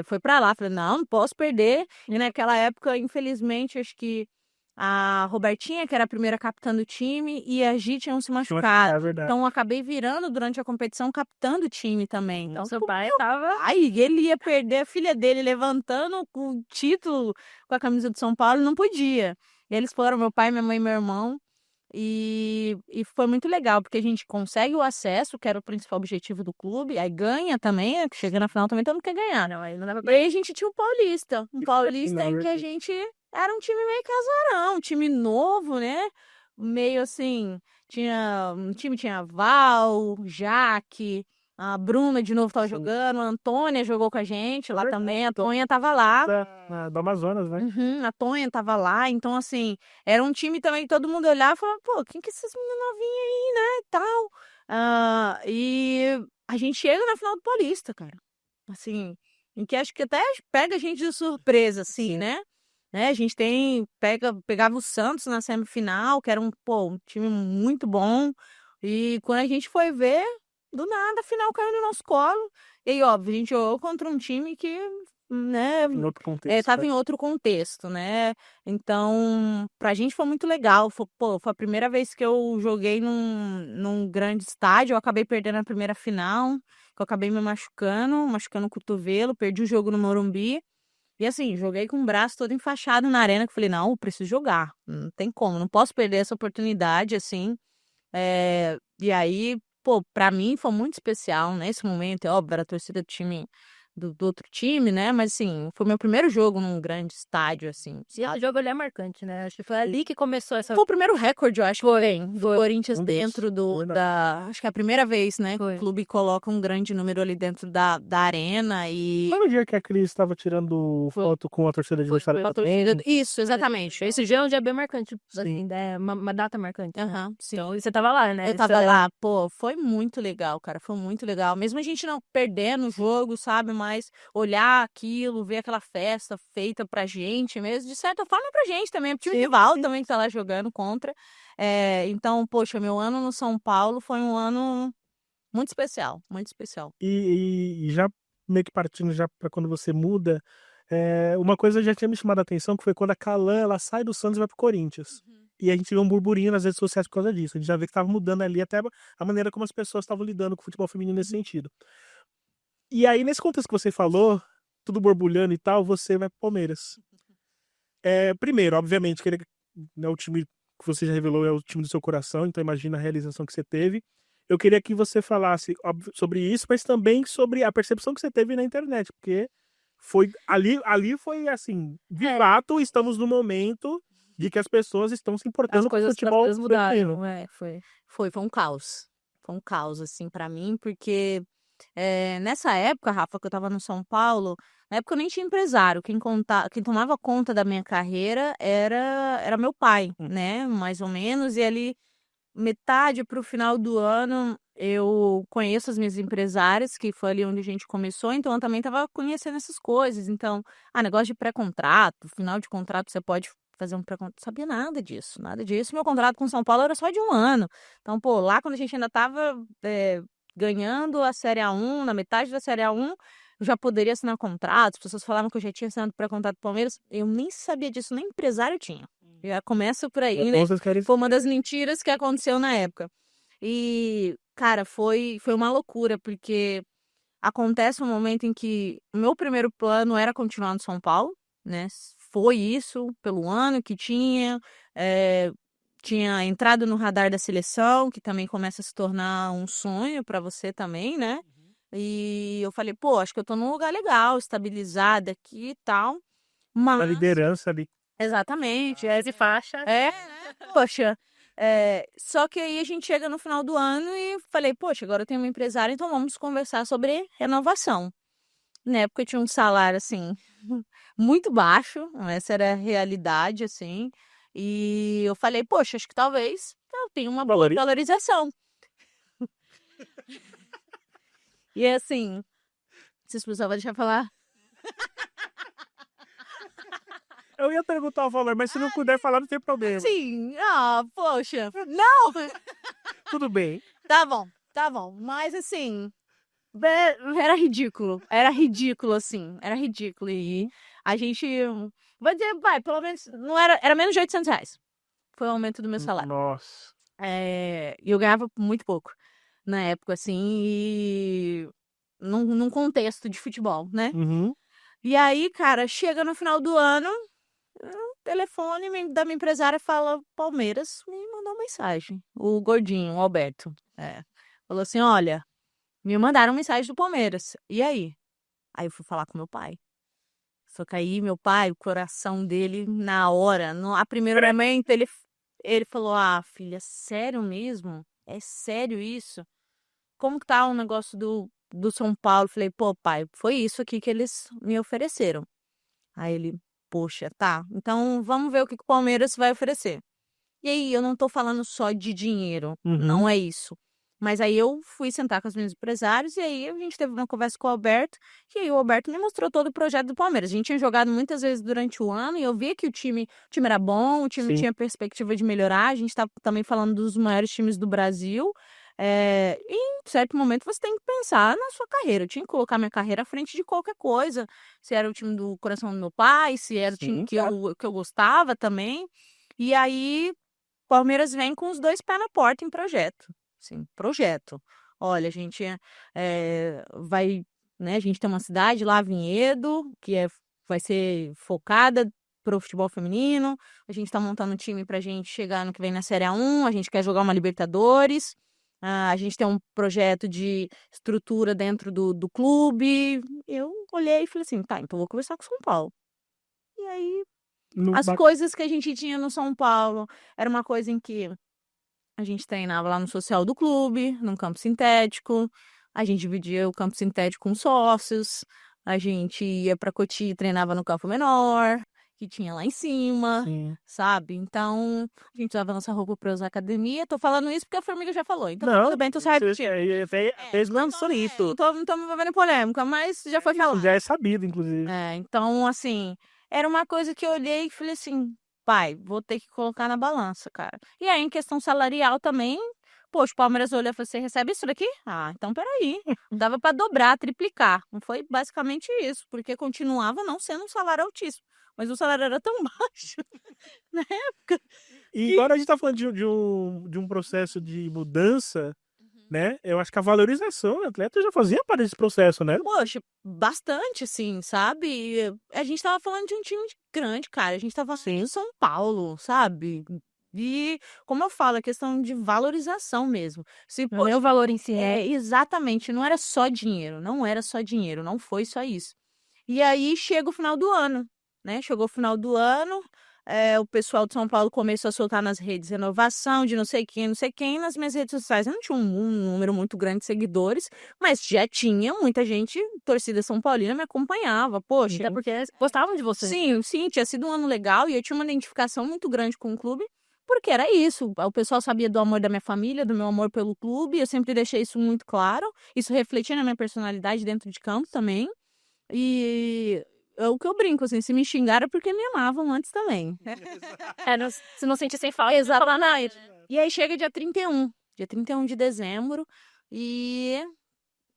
Foi para lá. Falei, não posso perder. E naquela época, infelizmente, acho que a Robertinha, que era a primeira capitã do time, e a Gi tinham se machucado. É verdade. Então, eu acabei virando durante a competição capitã do time também. Então, Seu pai tava. aí ele ia perder a filha dele levantando o título com a camisa do São Paulo, não podia. E eles foram, meu pai, minha mãe e meu irmão. E foi muito legal, porque a gente consegue o acesso, que era o principal objetivo do clube, aí ganha também, né, que chega na final também, todo mundo quer ganhar, né? Aí não dava... E aí a gente tinha um Paulista em que a gente era um time meio casarão, um time novo, né? Meio assim, um time tinha Val, Jaque, a Bruna de novo tava jogando, a Antônia jogou com a gente lá também, a Tonha tava lá. Do Amazonas, né? A Tonha tava lá, então assim, era um time também que todo mundo olhava e falava, pô, quem que é essas meninas novinhas aí, né, e tal. E a gente chega na final do Paulista, cara. Assim, em que acho que até pega a gente de surpresa, assim, né? A gente pegava o Santos na semifinal, que era um time muito bom. E quando a gente foi ver, do nada, a final caiu no nosso colo. E aí, óbvio, a gente jogou contra um time que, né, Em outro contexto. estava em outro contexto, né? Então, pra gente foi muito legal. Foi a primeira vez que eu joguei num grande estádio. Eu acabei perdendo a primeira final, que eu acabei me machucando o cotovelo, perdi o jogo no Morumbi. E assim, joguei com o braço todo enfaixado na arena, que eu falei, não, eu preciso jogar. Não tem como, não posso perder essa oportunidade, assim. E aí, pra mim foi muito especial nesse momento. É óbvio, era a torcida do time do outro time, né? Mas, assim, foi meu primeiro jogo num grande estádio, assim. E esse jogo ali é marcante, né? Acho que foi ali que começou essa... Foi o primeiro recorde, eu acho, do Corinthians Um dos. dentro Foi, né? acho que é a primeira vez, né? Que Foi. o clube coloca um grande número ali dentro da arena e... Foi no dia que a Cris estava tirando foto com a torcida adversária. Isso, exatamente. Esse dia é um dia bem marcante, Sim. assim, é uma data marcante. Aham, sim. Então, e você tava lá, né? Eu tava lá, pô, foi muito legal, cara, foi muito legal. Mesmo a gente não perdendo o jogo, sabe, mas olhar aquilo, ver aquela festa feita pra gente mesmo, de certa forma pra gente também, pro time rival também que tá lá jogando contra. Então, poxa, meu ano no São Paulo foi um ano muito especial, muito especial. E já meio que partindo já para quando você muda, uma coisa já tinha me chamado a atenção, que foi quando a Calan, ela sai do Santos e vai pro Corinthians. E a gente viu um burburinho nas redes sociais por causa disso. A gente já vê que tava mudando ali até a maneira como as pessoas estavam lidando com o futebol feminino nesse sentido. E aí, nesse contexto que você falou, tudo borbulhando e tal, você vai pro Palmeiras. Primeiro, obviamente, que o time que você já revelou é o time do seu coração, então imagina a realização que você teve. Eu queria que você falasse sobre isso, mas também sobre a percepção que você teve na internet, porque foi ali foi assim, de fato, estamos no momento de que as pessoas estão se importando com o futebol as coisas mudaram, feminino. Foi um caos. Foi um caos, assim, pra mim, porque nessa época, Rafa, que eu tava no São Paulo, na época eu nem tinha empresário. Quem tomava conta da minha carreira era meu pai, né? Mais ou menos. E ali, metade pro final do ano, eu conheço as minhas empresárias, que foi ali onde a gente começou, então eu também tava conhecendo essas coisas. Então, negócio de pré-contrato, final de contrato, você pode fazer um pré-contrato. Não sabia nada disso, nada disso. Meu contrato com São Paulo era só de 1 ano. Então, pô, lá quando a gente ainda tava ganhando a Série A1, na metade da Série A1, eu já poderia assinar contrato. As pessoas falavam que eu já tinha assinado pré-contrato do Palmeiras. Eu nem sabia disso, nem empresário tinha. Já começa por aí, né? Foi uma das mentiras que aconteceu na época. E, cara, foi uma loucura, porque acontece um momento em que o meu primeiro plano era continuar no São Paulo, né? Foi isso, pelo ano que tinha entrado no radar da seleção, que também começa a se tornar um sonho para você também, né? E eu falei, pô, acho que eu tô num lugar legal, estabilizada aqui e tal. A liderança ali. Exatamente. De faixa. Poxa. Só que aí a gente chega no final do ano e falei, poxa, agora eu tenho uma empresária, então vamos conversar sobre renovação. Na época eu tinha um salário, assim, muito baixo, essa era a realidade, assim, e eu falei, poxa, acho que talvez eu tenha uma boa valorização. E assim, vocês precisavam deixar eu falar? Eu ia perguntar o valor, mas se não puder falar, não tem problema. Sim, poxa, não! Tudo bem. Tá bom, mas assim, era ridículo, assim, era ridículo, e a gente, vou dizer, pelo menos, não era menos de R$ 800, foi o aumento do meu salário. Nossa. E eu ganhava muito pouco na época, assim, e num contexto de futebol, né? Uhum. E aí, cara, chega no final do ano, o telefone da minha empresária fala, Palmeiras me mandou uma mensagem. O gordinho, o Alberto, falou assim, olha, me mandaram mensagem do Palmeiras, e aí? Aí eu fui falar com meu pai. Só que aí meu pai, o coração dele, na hora, a primeiro momento, ele falou, filha, sério mesmo? É sério isso? Como que tá o negócio do São Paulo? Falei, pô, pai, foi isso aqui que eles me ofereceram. Aí ele, poxa, tá, então vamos ver o que o Palmeiras vai oferecer. E aí, eu não tô falando só de dinheiro, não é isso. Mas aí eu fui sentar com os meus empresários e aí a gente teve uma conversa com o Alberto, e aí o Alberto me mostrou todo o projeto do Palmeiras. A gente tinha jogado muitas vezes durante o ano e eu via que o time era bom, o time tinha perspectiva de melhorar. A gente tá também falando dos maiores times do Brasil. E em certo momento você tem que pensar na sua carreira. Eu tinha que colocar minha carreira à frente de qualquer coisa. Se era o time do coração do meu pai, se era o time que eu gostava também. E aí, o Palmeiras vem com os 2 pés na porta em projeto. Sim, projeto. Olha, a gente vai, né? A gente tem uma cidade lá, Vinhedo, que vai ser focada pro futebol feminino. A gente tá montando um time pra gente chegar no que vem na Série A1. A gente quer jogar uma Libertadores. A gente tem um projeto de estrutura dentro do clube. Eu olhei e falei assim, tá, então vou conversar com o São Paulo. E aí, No as ba- coisas que a gente tinha no São Paulo, era uma coisa em que a gente treinava lá no social do clube, num campo sintético, a gente dividia o campo sintético com sócios, a gente ia pra Cotia e treinava no campo menor, que tinha lá em cima, Sim. sabe? Então, a gente usava nossa roupa pra usar academia. Tô falando isso porque a Formiga já falou, então Não, tudo bem, tô só repetindo. até lançou isso. Não tô me envolvendo em polêmica, mas já foi Isso falado. já é sabido, inclusive. Então, assim, era uma coisa que eu olhei e falei assim, pai, vou ter que colocar na balança, cara. E aí, em questão salarial também, poxa, o Palmeiras olhou e falou, você recebe isso daqui? Ah, então peraí. Dava pra dobrar, triplicar. Não foi basicamente isso, porque continuava não sendo um salário altíssimo. Mas o salário era tão baixo na época. E agora a gente tá falando de um processo de mudança, né? Eu acho que a valorização do atleta já fazia parte desse processo, né? Poxa, bastante, assim, sabe? E a gente tava falando de um time grande, cara. A gente tava assim, São Paulo, sabe? E, como eu falo, é questão de valorização mesmo. Se, Não é o valor em si, exatamente, não era só dinheiro, não era só dinheiro, não foi só isso. E aí chega o final do ano, né? Chegou o final do ano, o pessoal de São Paulo começou a soltar nas redes renovação de não sei quem, não sei quem. Nas minhas redes sociais eu não tinha um número muito grande de seguidores, mas já tinha muita gente, torcida São Paulina, me acompanhava. Poxa, até porque gostavam de você. sim, sim, tinha sido um ano legal e eu tinha uma identificação muito grande com o clube, porque era isso. O pessoal sabia do amor da minha família, do meu amor pelo clube, eu sempre deixei isso muito claro. Isso refletia na minha personalidade dentro de campo também. E é o que eu brinco, assim, se me xingaram é porque me amavam antes também. Se não sentissem falta, Exato. falar, não, E aí chega dia 31 de dezembro, e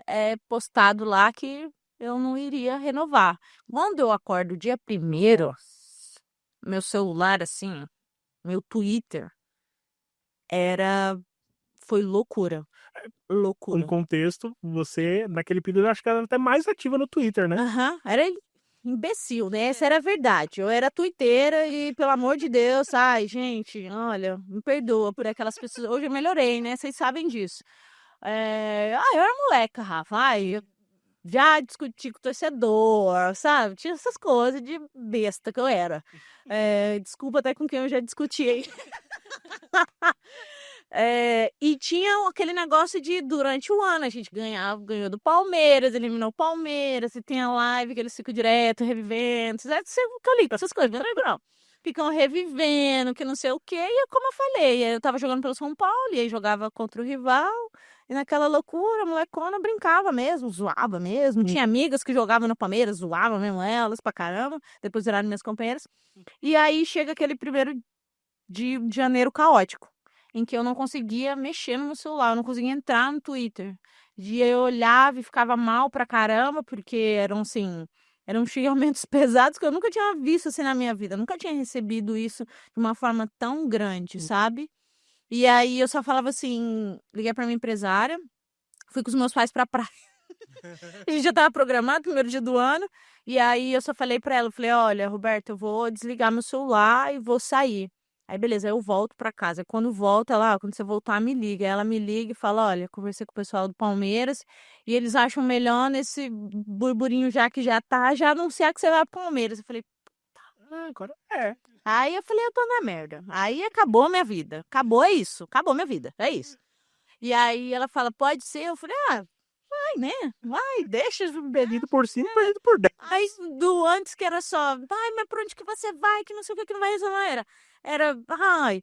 é postado lá que eu não iria renovar. Quando eu acordo dia 1º, meu celular, assim, meu Twitter, foi loucura. Um Loucura. contexto, você, naquele período, acho que era até mais ativa no Twitter, né? Aham, era imbecil, né? Essa era a verdade. Eu era tuiteira e, pelo amor de Deus, ai, gente, olha, me perdoa por aquelas pessoas. Hoje eu melhorei, né? Vocês sabem disso. Eu era moleca, Rafa. Ai, eu já discuti com o torcedor, sabe? Tinha essas coisas de besta que eu era. Desculpa até com quem eu já discuti aí. E tinha aquele negócio de, durante o ano, a gente ganhou do Palmeiras, eliminou o Palmeiras, e tem a live que eles ficam direto, revivendo, isso é o que eu ligo, essas coisas, não lembro não. Ficam revivendo, que não sei o quê, e como eu falei, eu tava jogando pelo São Paulo, e aí jogava contra o rival, e naquela loucura, a molecona brincava mesmo, zoava mesmo, tinha amigas que jogavam no Palmeiras, zoava mesmo elas pra caramba, depois viraram minhas companheiras, e aí chega aquele 1º de janeiro caótico, em que eu não conseguia mexer no meu celular, eu não conseguia entrar no Twitter. Eu olhava e ficava mal pra caramba, porque eram xingamentos pesados que eu nunca tinha visto assim na minha vida, eu nunca tinha recebido isso de uma forma tão grande, sabe? E aí eu só falava assim, liguei pra minha empresária, fui com os meus pais pra praia. A gente já tava programado, 1º dia do ano, e aí eu só falei pra ela, eu falei, olha, Roberta, eu vou desligar meu celular e vou sair. Aí, beleza, aí eu volto pra casa. Quando volta lá, quando você voltar, me liga. Aí ela me liga e fala, olha, conversei com o pessoal do Palmeiras e eles acham melhor nesse burburinho já que já tá, já anunciar que você vai pro Palmeiras. Eu falei, Agora aí eu falei, eu tô na merda. Aí acabou a minha vida. Acabou, é isso. Acabou minha vida. É isso. E aí ela fala, pode ser? Eu falei, vai, né? Vai, deixa os perdido por cima, perdido por dentro. Aí do antes que era só, vai, mas por onde que você vai? Que não sei o que não vai resolver. Ai,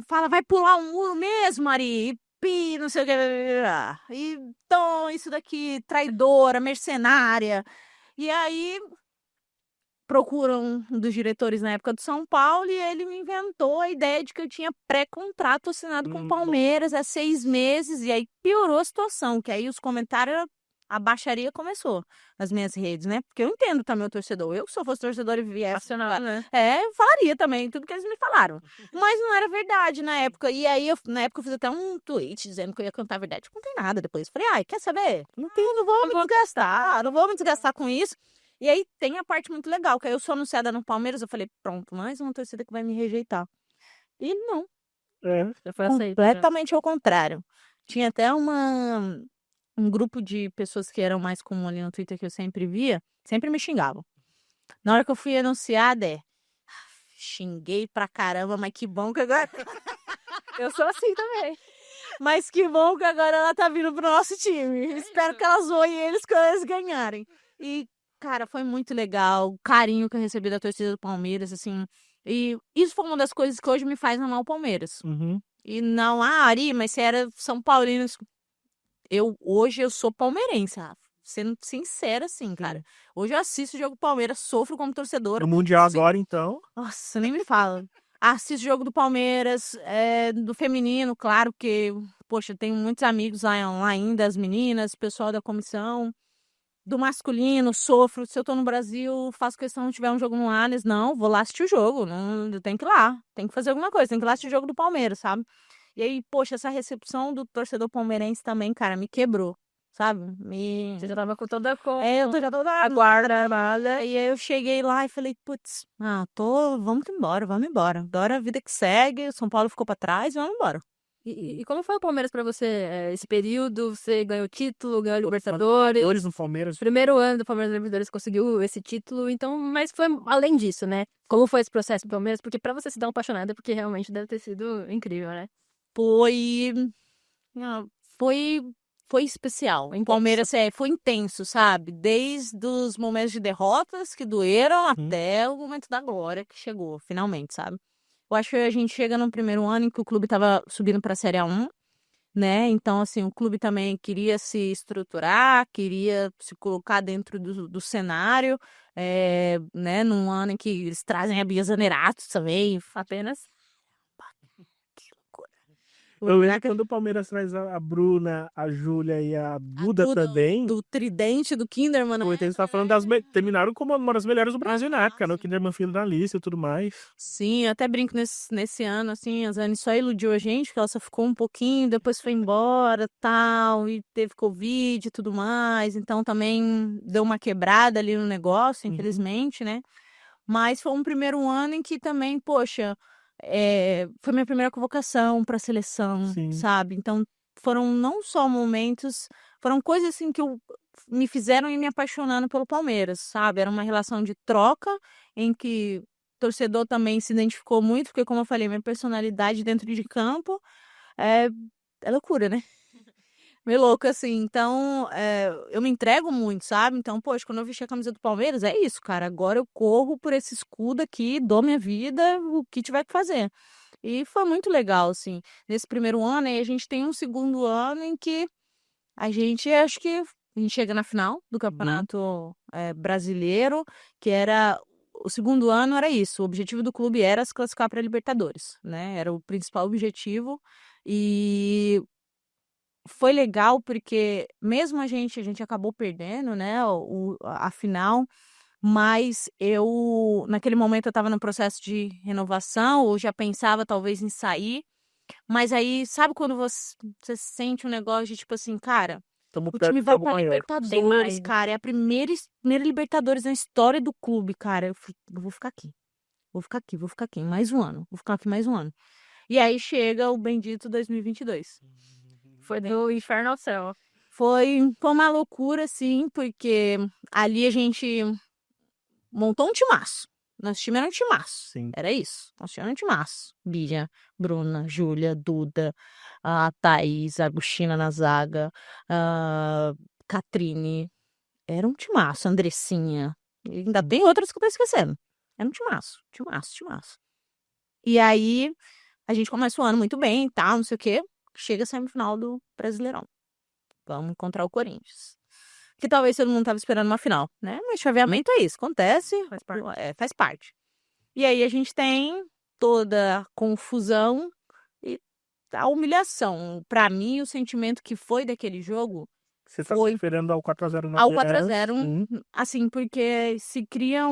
fala, vai pular um muro mesmo, Ari. E pi, não sei o que. E então, isso daqui, traidora, mercenária. E aí procuram um dos diretores na época do São Paulo e ele me inventou a ideia de que eu tinha pré-contrato assinado com o Palmeiras há 6 meses, e aí piorou a situação, que aí os comentários, a baixaria começou nas minhas redes, né? Porque eu entendo também o torcedor. Eu, se eu fosse torcedor e viesse, né? eu falaria também tudo que eles me falaram. Mas não era verdade na época. E aí, na época, eu fiz até um tweet dizendo que eu ia contar a verdade. Eu contei nada depois. Falei, ai, quer saber? Não vou me desgastar, não vou me desgastar com isso. E aí tem a parte muito legal, que aí eu sou anunciada no Palmeiras, eu falei, pronto, mais uma torcida que vai me rejeitar. E não, Já foi aceito. Já. completamente ao contrário. Tinha até uma um grupo de pessoas que eram mais comum ali no Twitter que eu sempre via, sempre me xingavam. Na hora que eu fui anunciada, xinguei pra caramba, mas que bom que agora. Eu sou assim também. Mas que bom que agora ela tá vindo pro nosso time. Espero que ela zoe eles quando eles ganharem. E, cara, foi muito legal. O carinho que eu recebi da torcida do Palmeiras, assim. E isso foi uma das coisas que hoje me faz amar o Palmeiras. Uhum. E não, Ari, mas você era São Paulino. Hoje eu sou palmeirense, Rafa. Sendo sincera, assim, cara. Hoje eu assisto o jogo do Palmeiras, sofro como torcedora. No Mundial Sim. agora, então. Nossa, nem me fala. Assisto o jogo do Palmeiras, do feminino, claro, porque, poxa, tenho muitos amigos lá ainda, as meninas, pessoal da comissão. Do masculino, sofro. Se eu tô no Brasil, faço questão de tiver um jogo no Allianz, não, vou lá assistir o jogo. Não, eu tenho que ir lá, tem que fazer alguma coisa, tem que ir lá assistir o jogo do Palmeiras, sabe? E aí, poxa, essa recepção do torcedor palmeirense também, cara, me quebrou, sabe? Você já tava com toda a Eu já tô a guarda armada. E aí eu cheguei lá e falei, putz, vamos embora, vamos embora. Agora a vida que segue, o São Paulo ficou pra trás, vamos embora. E como foi o Palmeiras pra você esse período? Você ganhou título, ganhou Libertadores. Libertadores no Palmeiras. Primeiro ano do Palmeiras na Libertadores conseguiu esse título, então, mas foi além disso, né? Como foi esse processo do Palmeiras? Porque pra você se dar uma apaixonada, porque realmente deve ter sido incrível, né? Foi. ah, Foi. Foi especial. O Palmeiras foi intenso, sabe? Desde os momentos de derrotas que doeram até o momento da glória que chegou, finalmente, sabe? Eu acho que a gente chega no primeiro ano em que o clube estava subindo para a Série A1, né? Então, assim, o clube também queria se estruturar, queria se colocar dentro do cenário, né? Num ano em que eles trazem a Bia Zanerato também, apenas. Que loucura. Eu lembro quando o Palmeiras traz a Bruna, a Júlia e a Duda também. Do Tridente, do Kinderman, né? Você está falando terminaram como uma das melhores do Brasil na época, né? O Kinderman filho da Alice e tudo mais. Sim, eu até brinco nesse ano, assim, a Zane só iludiu a gente, porque ela só ficou um pouquinho, depois foi embora, tal, e teve Covid e tudo mais, então também deu uma quebrada ali no negócio, infelizmente, né? Mas foi um primeiro ano em que também, poxa, foi minha primeira convocação para a seleção, Sim. sabe? Então foram não só momentos, foram coisas assim que me fizeram ir me apaixonando pelo Palmeiras, sabe? Era uma relação de troca em que o torcedor também se identificou muito, porque como eu falei, minha personalidade dentro de campo é loucura, né? Meio louco, assim. Então, eu me entrego muito, sabe? Então, poxa, quando eu vesti a camisa do Palmeiras, é isso, cara. Agora eu corro por esse escudo aqui, dou minha vida, o que tiver que fazer. E foi muito legal, assim. Nesse primeiro ano, aí a gente tem um segundo ano em que acho que a gente chega na final do Campeonato Brasileiro, que era. O segundo ano era isso. O objetivo do clube era se classificar para a Libertadores, né? Era o principal objetivo. E foi legal porque mesmo a gente acabou perdendo, né, a final, mas naquele momento eu estava no processo de renovação, ou já pensava talvez em sair, mas aí, sabe quando você sente um negócio de tipo assim, cara, o time vai pra Libertadores, cara, é a primeira Libertadores na história do clube, cara, eu vou ficar aqui, vou ficar aqui, mais um ano, vou ficar aqui mais um ano. E aí chega o bendito 2022. Foi do inferno ao céu. Foi uma loucura, sim, porque ali a gente montou um timaço. Nosso time era um timaço. Sim. Era isso. Nosso time era um timaço. Bia, Bruna, Júlia, Duda, a Thaís, a Agostina na zaga, a Catrine. Era um timaço. Andressinha. E ainda tem outras que eu tô esquecendo. Era um timaço. Timaço, timaço. E aí, a gente começa o ano muito bem e tal, não sei o quê. Chega a semifinal do Brasileirão. Vamos encontrar o Corinthians. Que talvez todo mundo tava esperando uma final, né? Mas chaveamento é isso, acontece, faz parte. E aí a gente tem toda a confusão e a humilhação. Pra mim, o sentimento que foi daquele jogo Você tá foi esperando ao 4x0 na ao 4x0, assim, porque se cria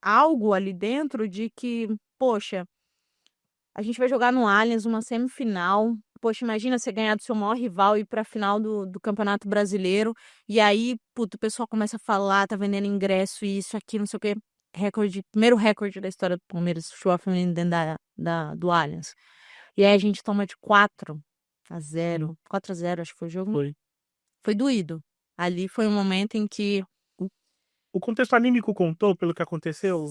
algo ali dentro de que, poxa, a gente vai jogar no Allianz uma semifinal. Poxa, imagina você ganhar do seu maior rival e ir pra final do Campeonato Brasileiro. E aí, puto, o pessoal começa a falar, tá vendendo ingresso, isso, aqui, não sei o quê. Primeiro recorde da história do Palmeiras, futebol feminino dentro do Allianz. E aí a gente toma de 4 4-0, acho que foi o jogo. Foi. Foi doído. Ali foi um momento em que O contexto anímico contou pelo que aconteceu?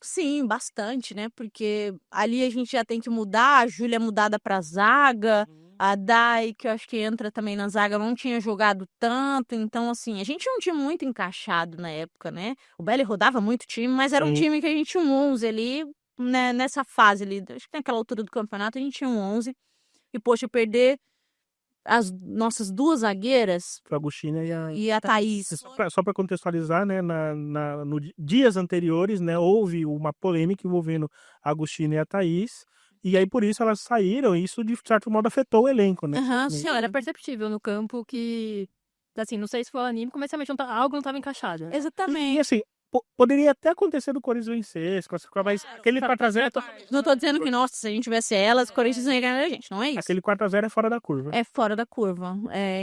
sim, bastante, né? Porque ali a gente já tem que mudar, a Júlia é mudada pra zaga, a Dai, que eu acho que entra também na zaga, não tinha jogado tanto, então assim, a gente tinha um time muito encaixado na época, né? O Belly rodava muito o time, mas era um Sim. time que a gente tinha um 11 ali, né, nessa fase ali, acho que naquela altura do campeonato a gente tinha um 11, e poxa, perder as nossas duas zagueiras Foi a Agostina e a Thaís. Só para contextualizar, né, dias anteriores, né, houve uma polêmica envolvendo a Agostina e a Thaís, e aí por isso elas saíram, e isso de certo modo afetou o elenco, né? Aham, Sim, era perceptível no campo que, assim, não sei se foi o anímico, mas realmente algo não estava encaixado. E Exatamente. assim, poderia até acontecer do Corinthians vencer, se classificar, mas aquele 4x0 Não tô dizendo que, nossa, se a gente tivesse elas, o Corinthians não ia ganhar a gente, não é isso. aquele 4x0 é fora da curva. É fora da curva.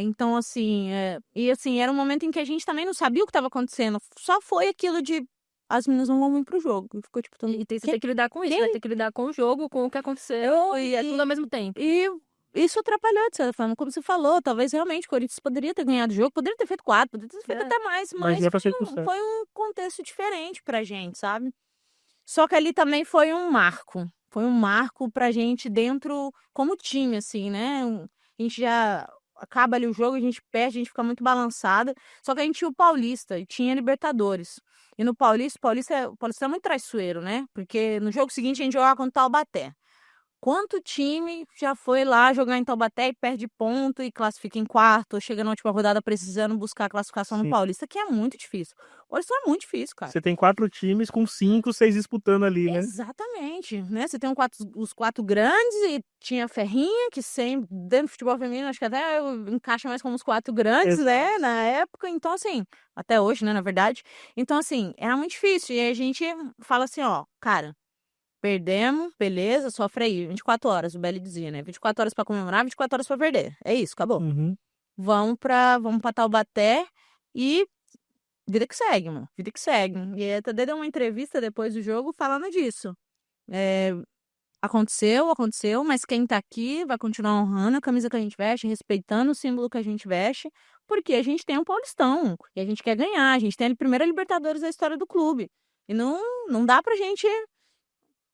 Então, assim, e assim, era um momento em que a gente também não sabia o que estava acontecendo. Só foi aquilo de as meninas não vão vir pro jogo. E ficou tipo, E você tem que lidar com isso, Quem? vai ter que lidar com o jogo, com o que aconteceu, e é tudo ao mesmo tempo. E isso atrapalhou, de certa forma. Como você falou, talvez realmente o Corinthians poderia ter ganhado o jogo, poderia ter feito 4, poderia ter feito até mais, mas em outra circunstância. foi um contexto diferente pra gente, sabe? Só que ali também foi um marco. Foi um marco pra gente dentro, como time, assim, né? A gente já acaba ali o jogo, a gente perde, a gente fica muito balançada. Só que a gente tinha o Paulista e tinha Libertadores. E no Paulista, o Paulista é muito traiçoeiro, né? Porque no jogo seguinte a gente jogava contra o Taubaté. Quanto time já foi lá jogar em Taubaté e perde ponto e classifica em quarto, ou chega na última rodada precisando buscar a classificação no Sim. Paulista, que é muito difícil. O Paulista é muito difícil, cara. Você tem 4 times com 5, 6 disputando ali, né? Exatamente, né? Você tem os 4 grandes e tinha a Ferrinha, que sempre, dentro do futebol feminino, acho que até encaixa mais como os 4 grandes, né? Na época, então assim, até hoje, né, na verdade. Então assim, era muito difícil. E aí a gente fala assim, ó, cara, perdemos, beleza, sofre aí, 24 horas, o Belly dizia, né? 24 horas pra comemorar, 24 horas pra perder. É isso, acabou. Uhum. Vamos pra Taubaté e vida que segue, mano. Vida que segue. E a Tadê deu uma entrevista depois do jogo falando disso. Aconteceu, mas quem tá aqui vai continuar honrando a camisa que a gente veste, respeitando o símbolo que a gente veste, porque a gente tem um Paulistão e a gente quer ganhar. A gente tem a primeira Libertadores da história do clube. E não dá pra gente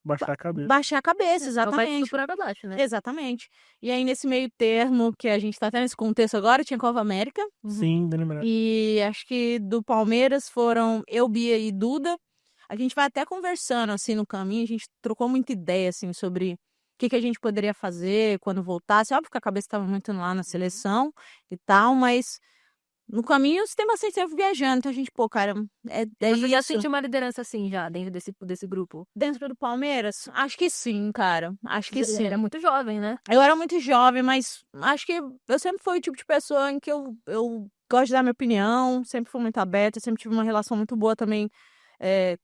Baixar a cabeça. baixar a cabeça, Vai tudo exatamente. por água abaixo, né? Exatamente. E aí, nesse meio termo, que a gente tá até nesse contexto agora, tinha Copa América. Sim, bem lembrado. E acho que do Palmeiras foram eu, Bia e Duda. A gente vai até conversando, assim, no caminho. A gente trocou muita ideia, assim, sobre o que a gente poderia fazer quando voltasse. Óbvio que a cabeça estava muito lá na seleção e tal, mas no caminho você tem bastante tempo viajando. Então a gente, pô, cara, Você já isso. sentiu uma liderança assim, já, dentro desse grupo? Dentro do Palmeiras? Acho que sim, cara. Acho que Você sim. era muito jovem, né? Eu era muito jovem, mas acho que eu sempre fui o tipo de pessoa em que eu gosto de dar minha opinião, sempre fui muito aberta, sempre tive uma relação muito boa também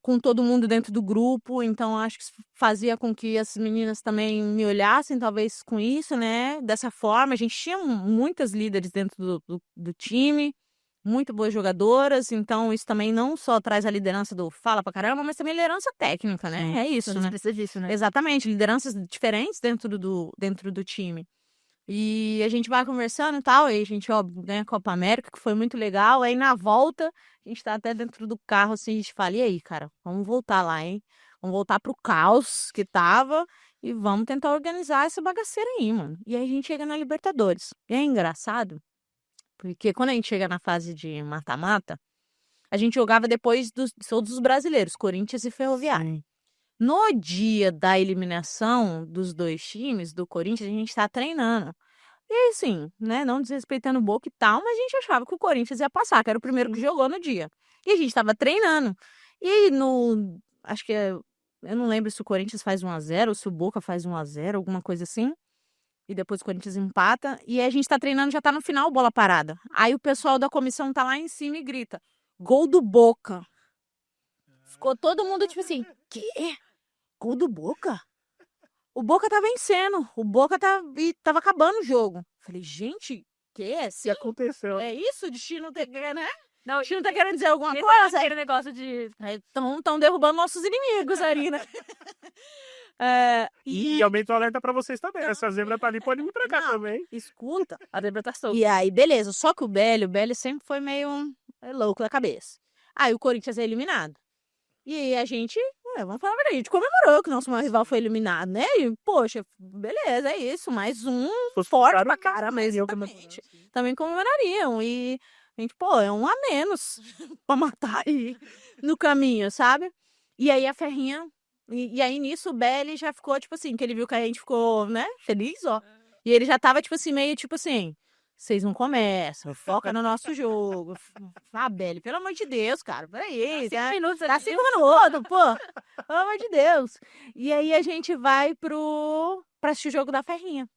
com todo mundo dentro do grupo, então acho que isso fazia com que as meninas também me olhassem, talvez com isso, né? Dessa forma, a gente tinha muitas líderes dentro do time, muito boas jogadoras, então isso também não só traz a liderança do fala pra caramba, mas também liderança técnica, né? Sim. É isso, Você né? precisa disso, né? Exatamente, lideranças diferentes dentro do time. E a gente vai conversando e tal, e a gente, ó, ganha a Copa América, que foi muito legal. Aí na volta, a gente tá até dentro do carro, assim, a gente fala, e aí, cara, vamos voltar lá, hein? Vamos voltar pro caos que tava e vamos tentar organizar essa bagaceira aí, mano. E aí a gente chega na Libertadores. E é engraçado, porque quando a gente chega na fase de mata-mata, a gente jogava depois de todos os brasileiros, Corinthians e Ferroviário. Sim. No dia da eliminação dos 2 times, do Corinthians, a gente tá treinando. E aí, assim, né, não desrespeitando o Boca e tal, mas a gente achava que o Corinthians ia passar, que era o primeiro que jogou no dia. E a gente tava treinando. E aí, acho que eu não lembro se o Corinthians faz 1-0 ou se o Boca faz 1-0, alguma coisa assim. E depois o Corinthians empata. E aí a gente tá treinando, já tá no final, bola parada. Aí o pessoal da comissão tá lá em cima e grita: gol do Boca. Ficou todo mundo tipo assim: quê? Gol do Boca? O Boca tá vencendo. O Boca tava acabando o jogo. Falei, gente, que é O assim? que aconteceu? É isso? O destino tá querendo, né? Não, O destino tá querendo dizer alguma esse coisa? aquele negócio de... Estão derrubando nossos inimigos ali, né? E aumenta o alerta pra vocês também. Essa zebra tá ali, pode me entregar Não. também. Escuta. A Débora tá solta. E aí, beleza. Só que o Bélio sempre foi meio louco da cabeça. Aí o Corinthians é eliminado. E aí a gente, vamos falar a verdade, a gente comemorou que o nosso maior rival foi eliminado, né? E, poxa, beleza, é isso. Mais um Fosse forte caro, pra caramba, eu exatamente. Também comemorariam. E a gente, pô, é um a menos pra matar aí no caminho, sabe? E aí a Ferrinha. E aí nisso o Belly já ficou, tipo assim, que ele viu que a gente ficou, né, feliz, ó. E ele já tava, tipo assim, meio tipo assim. Vocês não começam, foca no nosso jogo. Ah, Belly, pelo amor de Deus, cara, peraí. 5 minutos Dá ali. 5 minutos, pô. Pelo amor de Deus. E aí a gente vai pra assistir o jogo da Ferrinha.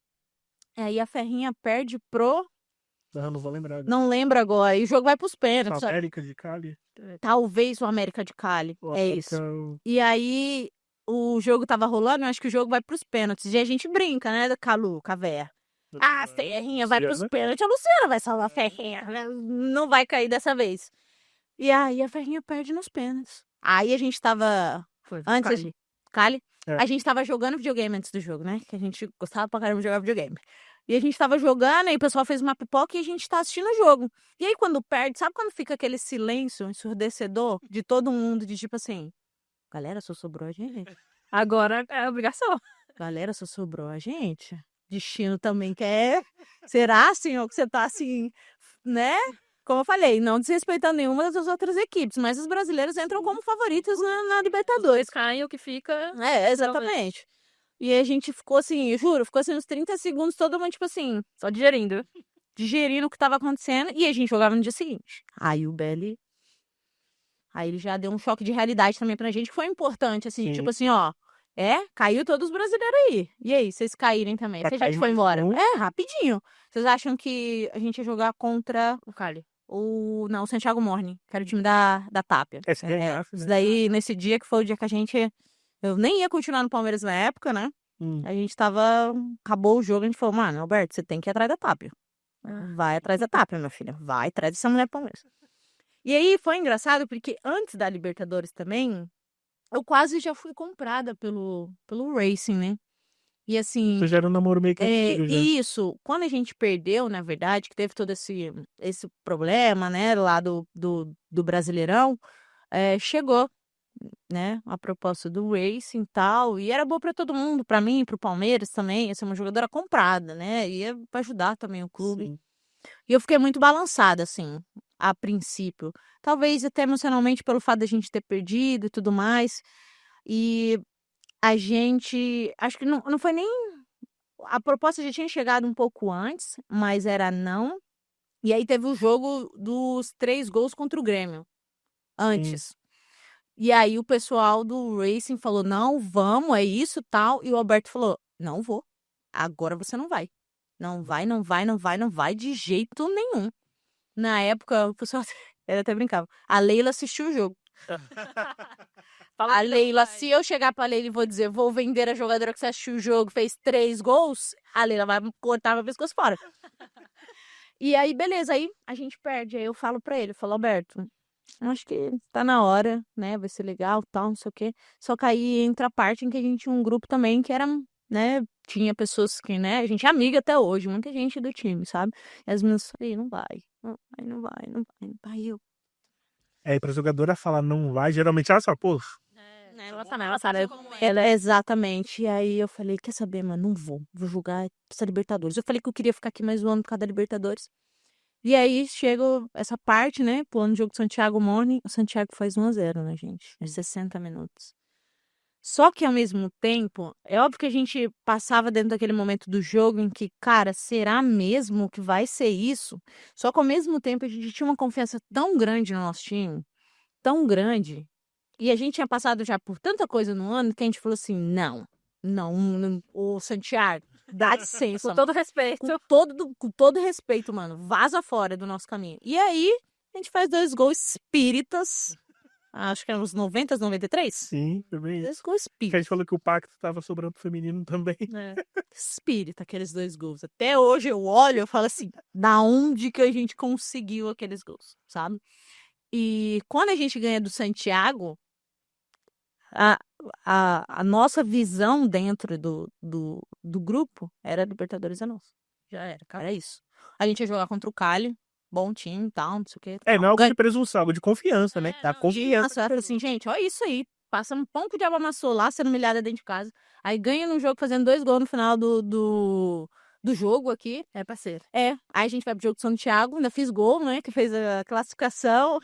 Aí a Ferrinha perde pro. Não vou lembrar. Não lembro agora. E o jogo vai pros pênaltis. América de Cali. Talvez o América de Cali. O É América- isso. E aí o jogo tava rolando, eu acho que o jogo vai pros pênaltis. E a gente brinca, né, com a véia. Ah, a Ferrinha vai pros Luciana. pênaltis. A Luciana vai salvar a Ferrinha, né? Não vai cair dessa vez. E aí a Ferrinha perde nos pênaltis. Aí a gente tava. Foi. Antes, Cali. Cali. É. A gente tava jogando videogame antes do jogo, né? Que a gente gostava pra caramba de jogar videogame. E a gente tava jogando, aí o pessoal fez uma pipoca e a gente tá assistindo o jogo. E aí quando perde, sabe quando fica aquele silêncio ensurdecedor de todo mundo, de tipo assim, galera, só sobrou a gente. Agora é obrigação. Galera, só sobrou a gente. Destino também quer. Será, senhor, que você tá assim, né? Como eu falei, não desrespeitando nenhuma das outras equipes, mas os brasileiros entram como favoritos na Libertadores. Dois caem, o que fica. É, exatamente. E a gente ficou assim, eu juro, ficou assim uns 30 segundos, todo mundo, tipo assim, Só digerindo. digerindo o que tava acontecendo, e a gente jogava no dia seguinte. Aí o Belly. Aí ele já deu um choque de realidade também pra gente, que foi importante, assim, Sim. tipo assim, ó. Caiu todos os brasileiros aí. E aí, vocês caírem também. Pra Se a cair gente foi mais embora. um. Rapidinho. Vocês acham que a gente ia jogar contra O Cali. o Santiago Morning, que era o time da Tapia. Se ganhasse, Isso né? daí, nesse dia que foi o dia que a gente. Eu nem ia continuar no Palmeiras na época, né? A gente tava. Acabou o jogo, a gente falou, mano, Alberto, você tem que ir atrás da Tapia. Vai atrás da Tapia, minha filha. Vai atrás dessa mulher Palmeiras. E aí foi engraçado, porque antes da Libertadores também, eu quase já fui comprada pelo Racing, né? E assim. Você já era um namoro meio que antigo, já. Isso, quando a gente perdeu, na verdade, que teve todo esse problema, né, lá do Brasileirão, chegou, né, a proposta do Racing e tal, e era boa pra todo mundo, pra mim, pro Palmeiras também, ia ser uma jogadora comprada, né, ia pra ajudar também o clube. Sim. E eu fiquei muito balançada, assim, a princípio. Talvez até emocionalmente pelo fato da gente ter perdido e tudo mais. E a gente, acho que não foi nem a proposta já tinha chegado um pouco antes, mas era não. E aí teve o jogo dos 3 gols contra o Grêmio. Antes. E aí o pessoal do Racing falou, não, vamos, é isso, tal. E o Alberto falou, não vou. Agora você não vai. Não vai, não vai, não vai, não vai de jeito nenhum. Na época, o pessoal ele até brincava. A Leila assistiu o jogo. A Leila, se eu chegar pra Leila e vou dizer, vou vender a jogadora que você assistiu o jogo, fez 3 gols, a Leila vai me cortar meu pescoço fora. E aí, beleza, aí a gente perde. Aí eu falo pra ele, eu falo, Alberto, acho que tá na hora, né, vai ser legal, tal, não sei o quê. Só que aí entra a parte em que a gente tinha um grupo também que era, né, tinha pessoas que, né, a gente é amiga até hoje, muita gente do time, sabe? E as meninas falaram, não vai, não vai, não vai, não vai, não vai. E eu, Aí pra jogadora falar não vai, geralmente ela só, pô, Ela tá nela, sabe? ela, exatamente. E aí eu falei, quer saber, mano, não vou jogar essa Libertadores. Eu falei que eu queria ficar aqui mais um ano por causa da Libertadores. E aí chega essa parte, né, pro ano do jogo do Santiago Morning, o Santiago faz 1-0, né, gente? Em 60 minutos. Só que ao mesmo tempo, é óbvio que a gente passava dentro daquele momento do jogo em que, cara, será mesmo que vai ser isso? Só que ao mesmo tempo a gente tinha uma confiança tão grande no nosso time, tão grande, e a gente tinha passado já por tanta coisa no ano que a gente falou assim, não, o Santiago, dá licença, Com todo respeito. com todo respeito, mano, vaza fora do nosso caminho. E aí, a gente faz 2 gols espíritas, acho que eram uns 90, 93? sim, também. 2 gols Que a espíritas. gente falou que o pacto tava sobrando pro feminino também. Espírita, aqueles 2 gols. Até hoje eu olho e falo assim, da onde que a gente conseguiu aqueles gols, sabe? E quando a gente ganha do Santiago, a nossa visão dentro do grupo era Libertadores é nosso. Já era, cara, é isso. A gente ia jogar contra o Cali, bom time e tal, não sei o quê. É, não é algo Ganha- de presunção, algo de confiança, né? Da confiança. Nossa, ela falou assim, gente, olha isso aí. Passando um pouco de água amassou lá, sendo humilhada dentro de casa. Aí ganha no jogo, fazendo 2 gols no final do jogo aqui. É parceiro. Aí a gente vai pro jogo de São Thiago, ainda fiz gol, né? Que fez a classificação.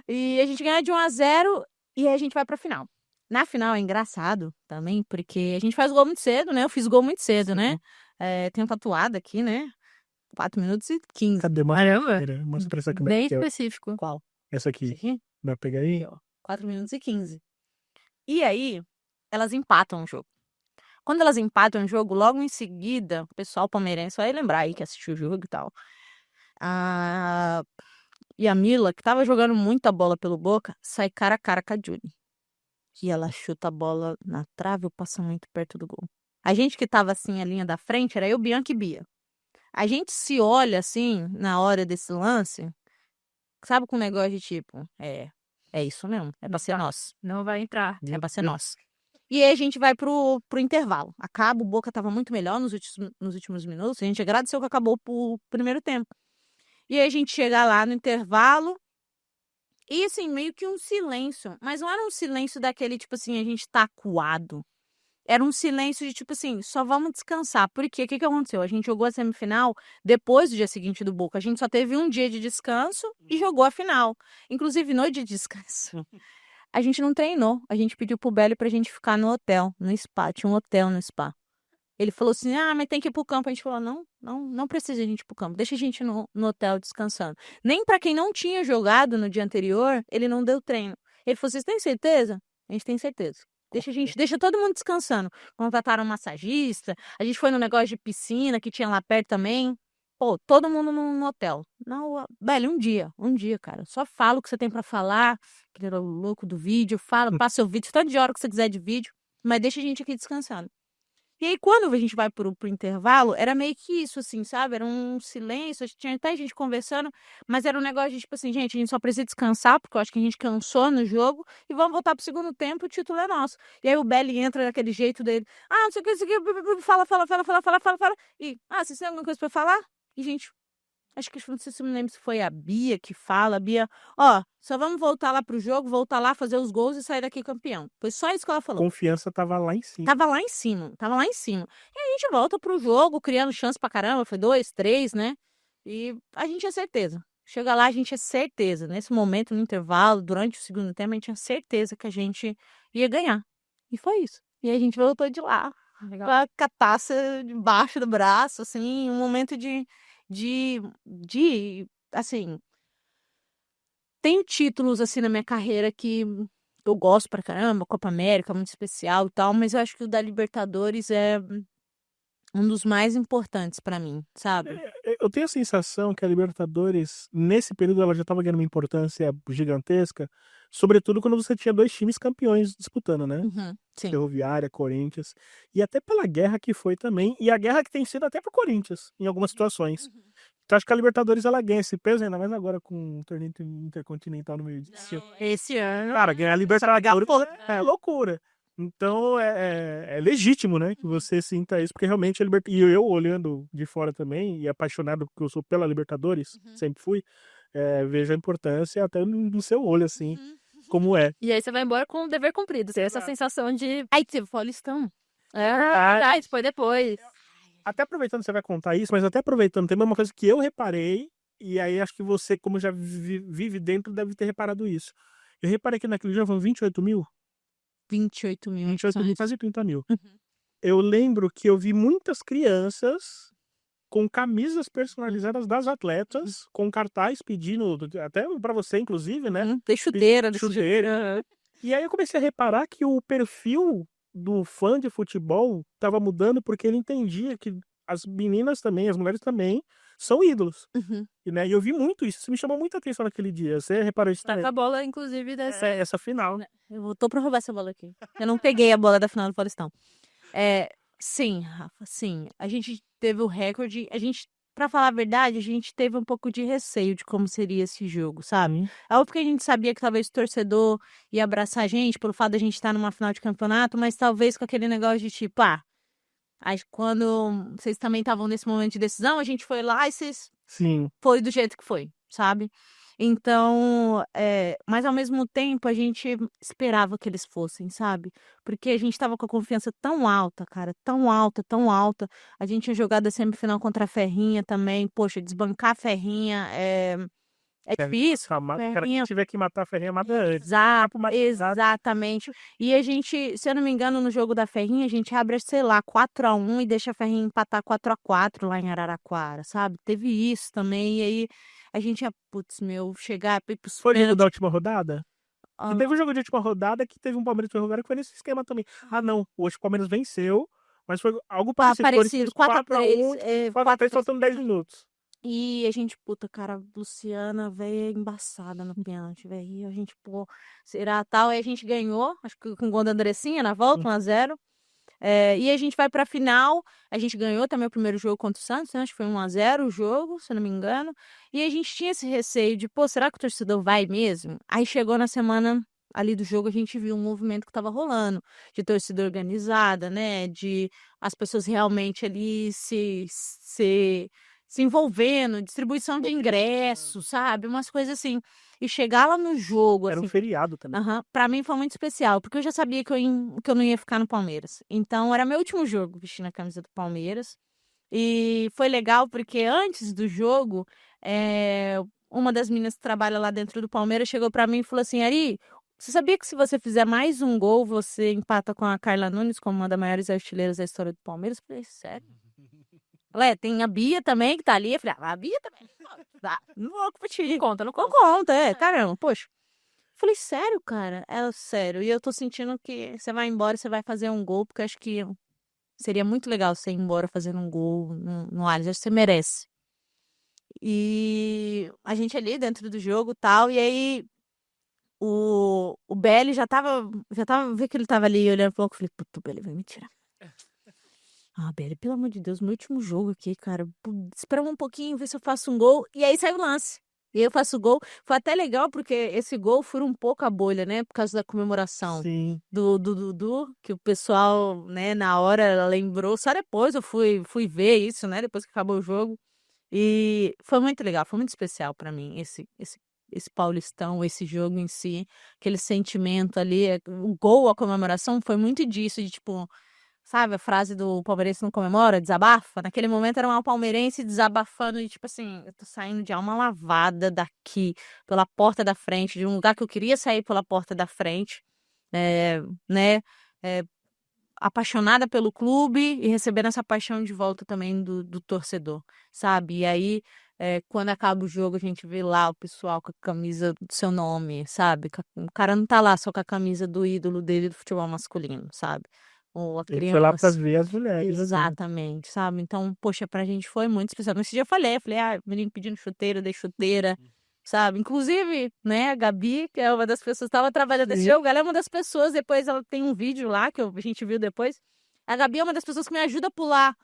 E a gente ganha de 1-0 e aí a gente vai pra final. Na final é engraçado também, porque a gente faz gol muito cedo, né? Eu fiz gol muito cedo, né? Tenho tatuado aqui, né? 4 minutos e 15. Cadê? Caramba. Mostra pra essa câmera Bem aqui, ó. específico. Qual? Essa Esse aqui. aqui? Vai pegar aí? Aqui, ó. 4 minutos e 15. E aí, elas empatam o jogo. Quando elas empatam o jogo, logo em seguida, o pessoal palmeirense vai lembrar aí que assistiu o jogo e tal. E a Mila, que tava jogando muita bola pelo Boca, sai cara a cara com a Julie. E ela chuta a bola na trave ou passa muito perto do gol. A gente que tava assim, a linha da frente, era eu, Bianca e Bia. A gente se olha assim, na hora desse lance, sabe, com um negócio de tipo, é isso mesmo, é pra ser nosso. Não vai entrar. É pra ser nosso. E aí a gente vai pro intervalo. Acaba, o Boca tava muito melhor nos últimos minutos. A gente agradeceu que acabou pro primeiro tempo. E aí a gente chega lá no intervalo. E assim, meio que um silêncio. Mas não era um silêncio daquele, tipo assim, a gente tá acuado. Era um silêncio de tipo assim, só vamos descansar. Por quê? O que aconteceu? A gente jogou a semifinal depois do dia seguinte do Boca. A gente só teve um dia de descanso e jogou a final. Inclusive, no dia de descanso, a gente não treinou. A gente pediu pro Bélio pra gente ficar no hotel, no spa. Tinha um hotel no spa. Ele falou assim, mas tem que ir pro campo. A gente falou, não precisa a gente ir pro campo. Deixa a gente no hotel descansando. Nem pra quem não tinha jogado no dia anterior, ele não deu treino. Ele falou, vocês têm certeza? A gente tem certeza. Deixa todo mundo descansando. Contrataram um massagista. A gente foi no negócio de piscina que tinha lá perto também. Pô, todo mundo no hotel. Não, velho, um dia, cara. Só fala o que você tem pra falar. Que era o louco do vídeo. Fala, passa seu vídeo, tanto de hora que você quiser de vídeo. Mas deixa a gente aqui descansando. E aí, quando a gente vai pro intervalo, era meio que isso, assim, sabe? Era um silêncio, tinha até gente conversando, mas era um negócio de, tipo assim, gente, a gente só precisa descansar, porque eu acho que a gente cansou no jogo, e vamos voltar pro segundo tempo, o título é nosso. E aí o Belly entra daquele jeito dele, não sei o que, fala, e, vocês têm alguma coisa pra falar? E, gente, acho que não sei se me lembro se foi a Bia que fala, Bia, só vamos voltar lá pro jogo, voltar lá, fazer os gols e sair daqui campeão. Foi só isso que ela falou. Confiança tava lá em cima. Tava lá em cima. E a gente volta pro jogo, criando chance pra caramba, foi 2, 3, né? E a gente tinha certeza. Chega lá, a gente tinha certeza. Nesse momento, no intervalo, durante o segundo tempo, a gente tinha certeza que a gente ia ganhar. E foi isso. E aí a gente voltou de lá, Legal. com a taça debaixo do braço, assim, um momento de assim, tem títulos, assim, na minha carreira que eu gosto pra caramba, Copa América, muito especial e tal, mas eu acho que o da Libertadores é um dos mais importantes pra mim, sabe? Eu tenho a sensação que a Libertadores, nesse período, ela já estava ganhando uma importância gigantesca, sobretudo quando você tinha 2 times campeões disputando, né? Uhum, sim. Ferroviária, Corinthians, e até pela guerra que foi também, e a guerra que tem sido até pro Corinthians, em algumas situações. Então acho que a Libertadores, ela ganha esse peso, ainda mais agora com o torneio intercontinental no meio disso. Esse ano. Cara, ganhar a Libertadores é loucura. Então é legítimo, né, que você sinta isso, porque realmente a Libertadores, e eu olhando de fora também, e apaixonado porque eu sou pela Libertadores, sempre fui, vejo a importância até no seu olho, assim, como é. E aí você vai embora com o dever cumprido. Você tem essa sensação de. Aí teve o Paulistão. Isso foi depois. Até aproveitando, você vai contar isso, mas até aproveitando, tem uma coisa que eu reparei, e aí acho que você, como já vive dentro, deve ter reparado isso. Eu reparei que naquele jogo foram 28 mil. 28 mil. 28 mil, quase 30 mil. Eu lembro que eu vi muitas crianças com camisas personalizadas das atletas, com cartaz pedindo, até pra você, inclusive, né? Tem chuteira. Chuteira. E aí eu comecei a reparar que o perfil do fã de futebol estava mudando, porque ele entendia que as meninas também, as mulheres também, são ídolos. Né? E eu vi muito isso me chamou muita atenção naquele dia. Você reparou isso Tá também? com a bola, inclusive, dessa. Essa final. Eu tô pra roubar essa bola aqui. Eu não peguei a bola da final do Paulistão. Sim, Rafa, sim. A gente teve o recorde. A gente pra falar a verdade, a gente teve um pouco de receio de como seria esse jogo, sabe? Sim. É óbvio que a gente sabia que talvez o torcedor ia abraçar a gente pelo fato da gente estar numa final de campeonato, mas talvez com aquele negócio de tipo, quando vocês também estavam nesse momento de decisão, a gente foi lá e vocês Sim. foi do jeito que foi, sabe? Então, mas ao mesmo tempo a gente esperava que eles fossem, sabe? Porque a gente tava com a confiança tão alta, cara, tão alta, tão alta. A gente tinha jogado a semifinal contra a Ferrinha também. Poxa, desbancar a Ferrinha é difícil. Cara, quem Ferrinha tiver que matar a Ferrinha, mata antes. Exato, Papo matizado. exatamente. E a gente, se eu não me engano, no jogo da Ferrinha, a gente abre, sei lá, 4-1 e deixa a Ferrinha empatar 4-4 lá em Araraquara, sabe? Teve isso também. E aí a gente ia, putz, chegar ir pros Foi o jogo da pênaltis. última rodada? E teve um jogo de última rodada que teve um Palmeiras e Ferroviária que foi nesse esquema também. Não, hoje o Palmeiras venceu, mas foi algo parecido. Parecido, 4-1, 4-3, 4-3 faltando 10 minutos. E a gente, puta, cara, Luciana, velho, embaçada no pênalti, velho. E a gente, pô, será tal? Aí a gente ganhou, acho que com o gol da Andressinha na volta, 1-0. E a gente vai pra final, a gente ganhou também o primeiro jogo contra o Santos, né? Acho que foi 1-0 o jogo, se eu não me engano. E a gente tinha esse receio de, pô, será que o torcedor vai mesmo? Aí chegou na semana ali do jogo, a gente viu um movimento que tava rolando, de torcida organizada, né? De as pessoas realmente ali se envolvendo, distribuição de ingressos, sabe? Umas coisas assim. E chegar lá no jogo, Era um assim, feriado também. pra mim foi muito especial, porque eu já sabia que eu não ia ficar no Palmeiras. Então, era meu último jogo vestindo a camisa do Palmeiras. E foi legal porque antes do jogo, uma das meninas que trabalha lá dentro do Palmeiras chegou pra mim e falou assim: Ari, você sabia que se você fizer mais um gol, você empata com a Carla Nunes como uma das maiores artilheiras da história do Palmeiras? Eu falei, sério? Tem a Bia também que tá ali. Eu falei, a Bia também. Não vou competir. Conta, não Não conta. conta, caramba, poxa. Falei, sério, cara? Ela, sério. E eu tô sentindo que você vai embora, você vai fazer um gol, porque eu acho que seria muito legal você ir embora fazendo um gol no Allianz. Acho que você merece. E a gente ali dentro do jogo e tal, e aí o Belly vi que ele tava ali olhando pro banco. Falei, puto, o Belly vai me tirar. Belly, pelo amor de Deus, meu último jogo aqui, cara. Espera um pouquinho, ver se eu faço um gol. E aí sai o lance. E aí eu faço o gol. Foi até legal, porque esse gol fura um pouco a bolha, né? Por causa da comemoração Sim. do Dudu, que o pessoal, né, na hora lembrou. Só depois eu fui ver isso, né? Depois que acabou o jogo. E foi muito legal, foi muito especial pra mim, esse Paulistão, esse jogo em si. Aquele sentimento ali. O gol, a comemoração, foi muito disso, de tipo. Sabe a frase do palmeirense não comemora, desabafa? Naquele momento era uma palmeirense desabafando e tipo assim, eu tô saindo de alma lavada daqui, pela porta da frente, de um lugar que eu queria sair pela porta da frente, né? Apaixonada pelo clube e recebendo essa paixão de volta também do torcedor, sabe? E aí, quando acaba o jogo, a gente vê lá o pessoal com a camisa do seu nome, sabe? O cara não tá lá só com a camisa do ídolo dele do futebol masculino, sabe? Ou a Ele foi lá pra criança. ver as mulheres. assim. Exatamente, sabe? Então, poxa, pra gente foi muito especial. Nesse dia eu falei, menino pedindo chuteira, dei chuteira, sabe? Inclusive, né, a Gabi, que é uma das pessoas que estava trabalhando nesse Sim. jogo, ela é uma das pessoas, depois ela tem um vídeo lá, que a gente viu depois. A Gabi é uma das pessoas que me ajuda a pular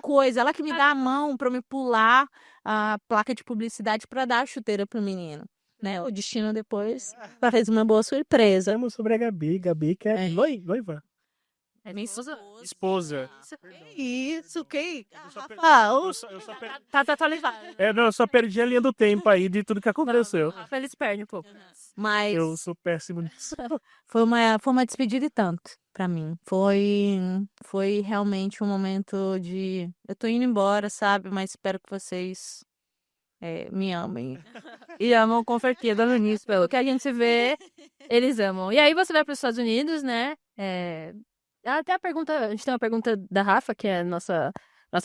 coisa, ela que me dá a mão pra me pular a placa de publicidade pra dar a chuteira pro menino. Né? O destino depois fez uma boa surpresa. Temos sobre a Gabi que é noiva. É minha esposa? Esposa. Isso, quem? Eu só Tá atualizado. não, eu só perdi a linha do tempo aí de tudo que aconteceu. Eles perdem um pouco. Mas Eu sou péssimo nisso. foi uma despedida e tanto pra mim. Foi realmente um momento de eu tô indo embora, sabe? Mas espero que vocês me amem. E amam com certeza no início. Pelo que a gente se vê, eles amam. E aí você vai para os Estados Unidos, né? Até a gente tem uma pergunta da Rafa, que é nossa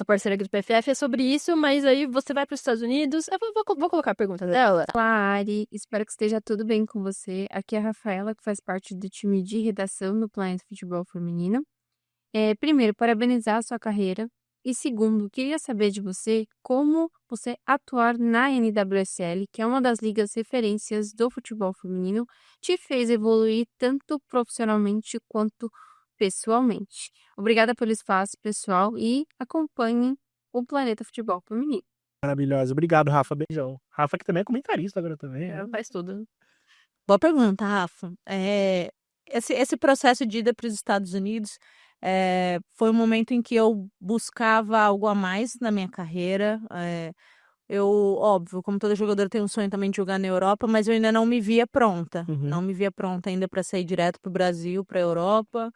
parceira aqui do PFF, é sobre isso, mas aí você vai para os Estados Unidos. Eu vou colocar a pergunta dela. Olá, Ari. Espero que esteja tudo bem com você. Aqui é a Rafaela, que faz parte do time de redação no Planeta Futebol Feminino. Primeiro, parabenizar a sua carreira. E segundo, queria saber de você como você atuar na NWSL, que é uma das ligas referências do futebol feminino, te fez evoluir tanto profissionalmente quanto pessoalmente. Obrigada pelo espaço, pessoal, e acompanhem o Planeta Futebol Feminino. Maravilhosa. Obrigado, Rafa. Beijão. Rafa que também é comentarista agora também. Faz tudo. Boa pergunta, Rafa. Esse processo de ida para os Estados Unidos foi um momento em que eu buscava algo a mais na minha carreira. Eu, óbvio, como toda jogadora, tenho um sonho também de jogar na Europa, mas eu ainda não me via pronta. Uhum. Não me via pronta ainda para sair direto para o Brasil, para a Europa.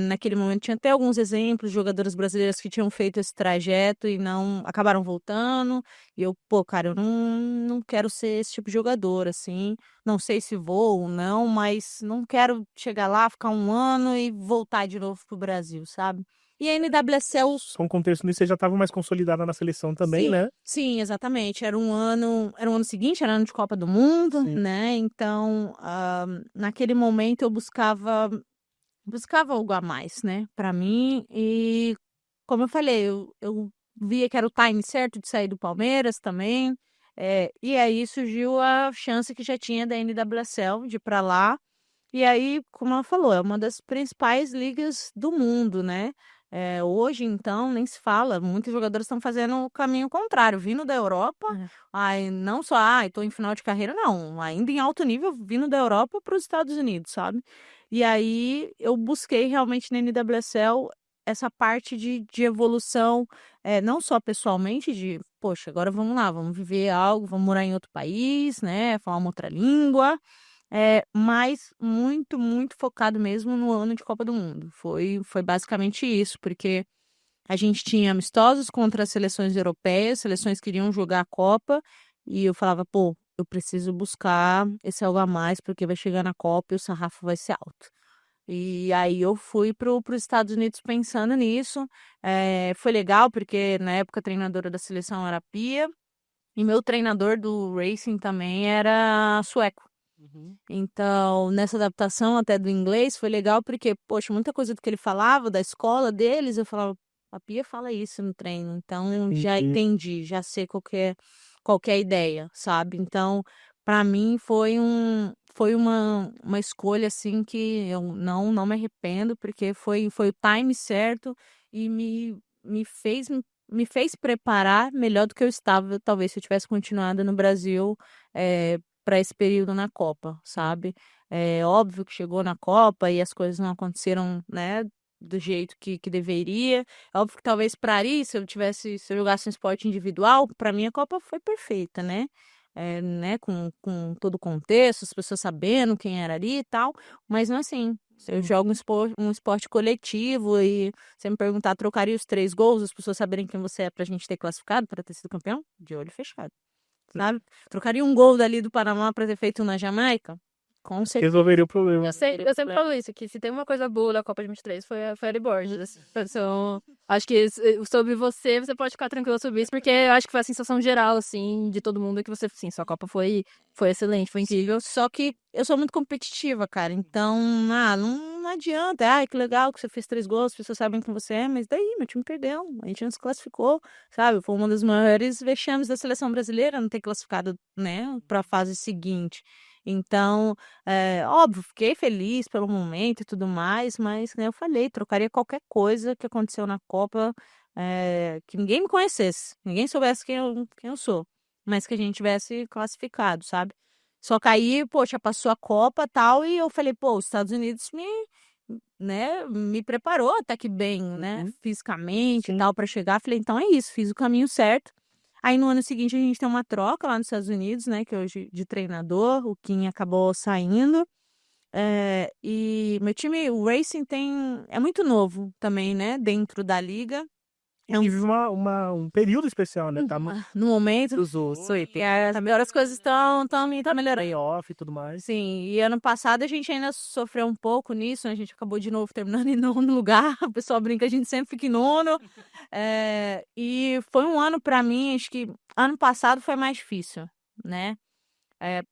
Naquele momento tinha até alguns exemplos de jogadoras brasileiras que tinham feito esse trajeto e não acabaram voltando. E eu, pô, cara, eu não quero ser esse tipo de jogadora, assim. Não sei se vou ou não, mas não quero chegar lá, ficar um ano e voltar de novo pro Brasil, sabe? E a NWSL Com o contexto nisso, você já estava mais consolidada na seleção também, Sim, né? sim, exatamente. Era um ano seguinte, era ano de Copa do Mundo, Sim. né? Então, naquele momento eu buscava algo a mais, né, para mim. E como eu falei, eu via que era o time certo de sair do Palmeiras também. E aí surgiu a chance que já tinha da NWSL de ir para lá. E aí, como ela falou, é uma das principais ligas do mundo, né? Hoje, então, nem se fala. Muitos jogadores estão fazendo o caminho contrário, vindo da Europa. Aí, não só, estou em final de carreira, não. Ainda em alto nível, vindo da Europa para os Estados Unidos, sabe? E aí, eu busquei realmente na NWSL essa parte de evolução, não só pessoalmente, de, poxa, agora vamos lá, vamos viver algo, vamos morar em outro país, né? Falar uma outra língua. Mas muito, muito focado mesmo no ano de Copa do Mundo. Foi basicamente isso, porque a gente tinha amistosos contra as seleções europeias, seleções que iriam jogar a Copa, e eu falava, pô, eu preciso buscar esse algo a mais, porque vai chegar na Copa e o sarrafo vai ser alto. E aí eu fui para os Estados Unidos pensando nisso. Foi legal, porque na época a treinadora da seleção era a Pia, e meu treinador do Racing também era sueco. Então, nessa adaptação até do inglês, foi legal porque, poxa, muita coisa do que ele falava, da escola deles, eu falava, a Pia fala isso no treino, então já Entendi. entendi, já sei qual que é a ideia, sabe? Então, para mim foi uma escolha assim que eu não me arrependo, porque foi o time certo e me fez preparar melhor do que eu estava, talvez, se eu tivesse continuado no Brasil, para esse período na Copa, sabe? É óbvio que chegou na Copa e as coisas não aconteceram, né, do jeito que deveria. É óbvio que talvez para Ari, se eu jogasse um esporte individual, para mim a Copa foi perfeita, né? Né, com todo o contexto, as pessoas sabendo quem era Ari e tal, mas não é assim. Se eu jogo um esporte coletivo e você me perguntar, trocaria os 3 gols, as pessoas saberem quem você é pra gente ter classificado, para ter sido campeão? De olho fechado. Sabe? Trocaria um gol dali do Panamá para ter feito um na Jamaica? Com certeza. Resolveria o problema. Eu sempre falo isso, que se tem uma coisa boa da Copa de 23 foi a Ari Borges. Então, acho que sobre você pode ficar tranquilo sobre isso, porque eu acho que foi a sensação geral, assim, de todo mundo, que você, sim, sua Copa foi excelente, foi incrível. Só que eu sou muito competitiva, cara. Então, não adianta. Ai, que legal que você fez 3 gols, as pessoas sabem quem você é, mas daí, meu time perdeu. A gente não se classificou, sabe? Foi uma das maiores vexames da seleção brasileira não ter classificado, né, para a fase seguinte. Então, óbvio, fiquei feliz pelo momento e tudo mais, mas, né, eu falei, trocaria qualquer coisa que aconteceu na Copa, que ninguém me conhecesse, ninguém soubesse quem eu sou, mas que a gente tivesse classificado, sabe? Só que aí, poxa, passou a Copa e tal, e eu falei, pô, os Estados Unidos me preparou até que bem, né, fisicamente e Sim. tal, para chegar. Falei, então é isso, fiz o caminho certo. Aí no ano seguinte a gente tem uma troca lá nos Estados Unidos, né, que é hoje de treinador, o Kim acabou saindo. E meu time, o Racing é muito novo também, né, dentro da liga. E vive um período especial, né? Tá No momento, dos outros. agora as coisas estão melhorando. Playoff e tudo mais. Sim, e ano passado a gente ainda sofreu um pouco nisso, né? A gente acabou de novo terminando em nono lugar. O pessoal brinca, a gente sempre fica em nono. E foi um ano para mim, acho que ano passado foi mais difícil, né?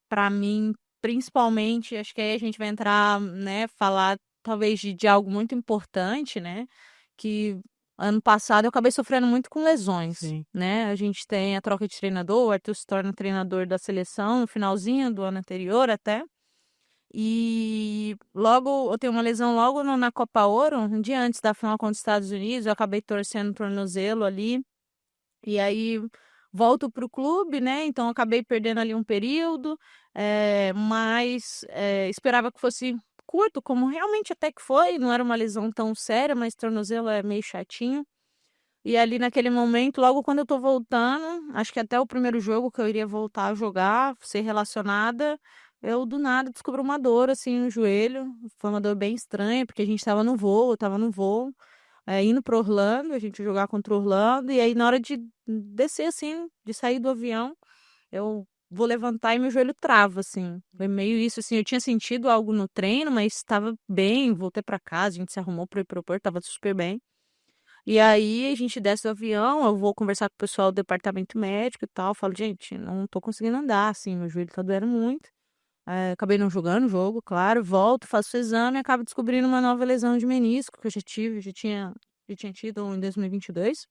Para mim, principalmente, acho que aí a gente vai entrar, né, falar talvez de algo muito importante, né? Que ano passado eu acabei sofrendo muito com lesões, Sim. né? A gente tem a troca de treinador, o Arthur se torna treinador da seleção no finalzinho do ano anterior até. E logo, eu tenho uma lesão logo na Copa Ouro, um dia antes da final contra os Estados Unidos, eu acabei torcendo o tornozelo ali. E aí volto pro clube, né? Então acabei perdendo ali um período, mas esperava que fosse curto, como realmente até que foi. Não era uma lesão tão séria, mas tornozelo é meio chatinho. E ali naquele momento, logo quando eu tô voltando, acho que até o primeiro jogo que eu iria voltar a jogar, ser relacionada, eu do nada descobri uma dor assim no joelho. Foi uma dor bem estranha, porque a gente tava no voo, eu tava no voo, indo pro Orlando, a gente ia jogar contra o Orlando, e aí na hora de descer assim, de sair do avião, eu vou levantar e meu joelho trava, assim. Foi meio isso, assim, eu tinha sentido algo no treino, mas estava bem, voltei pra casa, a gente se arrumou para ir pro aeroporto, tava super bem. E aí a gente desce do avião, eu vou conversar com o pessoal do departamento médico e tal. Falo, gente, não tô conseguindo andar, assim, meu joelho tá doendo muito. Acabei não jogando o jogo, claro. Volto, faço o exame e acabo descobrindo uma nova lesão de menisco que eu já tive, já tinha tido em 2022.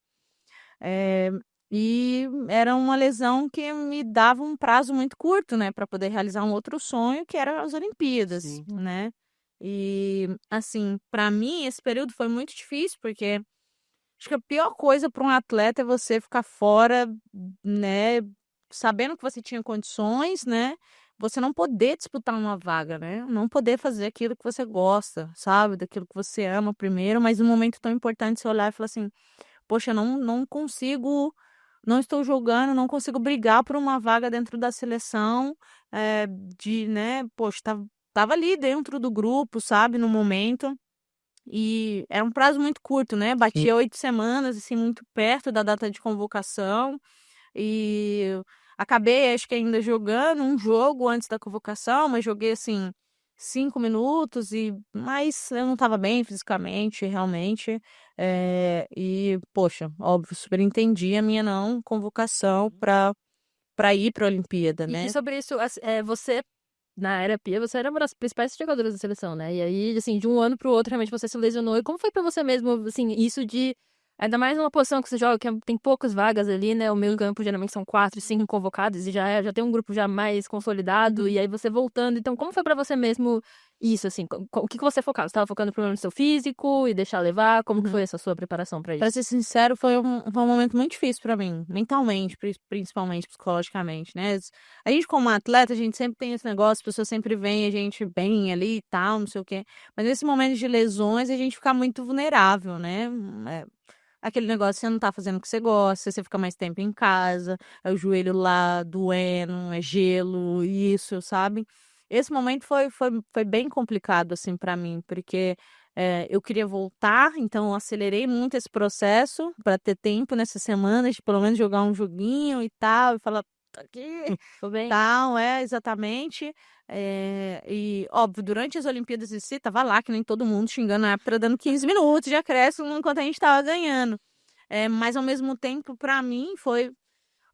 É, e era uma lesão que me dava um prazo muito curto, né, para poder realizar um outro sonho, que era as Olimpíadas, Sim. né? E, assim, para mim, esse período foi muito difícil, porque acho que a pior coisa para um atleta é você ficar fora, né, sabendo que você tinha condições, né, você não poder disputar uma vaga, né, não poder fazer aquilo que você gosta, sabe, daquilo que você ama primeiro, mas num momento tão importante você olhar e falar assim, poxa, não consigo, não estou jogando, não consigo brigar por uma vaga dentro da seleção, né, poxa, tava ali dentro do grupo, sabe, no momento. E era um prazo muito curto, né? Sim. Batia 8 semanas, assim, muito perto da data de convocação. E acabei, acho que ainda jogando um jogo antes da convocação, mas joguei, assim, 5 minutos, mas eu não estava bem fisicamente, realmente. E, poxa, óbvio, super entendi a minha não convocação para ir para a Olimpíada, E né? sobre isso, você, na era Pia, você era uma das principais jogadoras da seleção, né? E aí, assim, de um ano pro outro, realmente você se lesionou. E como foi pra você mesmo, assim, isso de. Ainda mais numa posição que você joga, que tem poucas vagas ali, né? O meio campo geralmente são 4, 5 convocados, e já tem um grupo já mais consolidado, e aí você voltando. Então, como foi pra você mesmo isso, assim? O que você focava? Você tava focando primeiro no seu físico e deixar levar? Como que Uhum. foi essa sua preparação pra Pra isso? ser sincero, foi um momento muito difícil pra mim, mentalmente, principalmente, psicologicamente, né? A gente, como atleta, a gente sempre tem esse negócio, as pessoas sempre veem a gente bem ali e tal, não sei o quê. Mas nesse momento de lesões, a gente fica muito vulnerável, né? É, aquele negócio, você não tá fazendo o que você gosta, você fica mais tempo em casa, é o joelho lá doendo, é gelo, isso, sabe? Esse momento foi bem complicado, assim, pra mim, porque eu queria voltar, então eu acelerei muito esse processo para ter tempo nessas semanas de pelo menos jogar um joguinho e tal, e falar, tô aqui, Tô bem? tal, exatamente. E, óbvio, durante as Olimpíadas em si, tava lá, que nem todo mundo xingando a época, dando 15 minutos de acréscimo enquanto a gente tava ganhando. Mas ao mesmo tempo, para mim,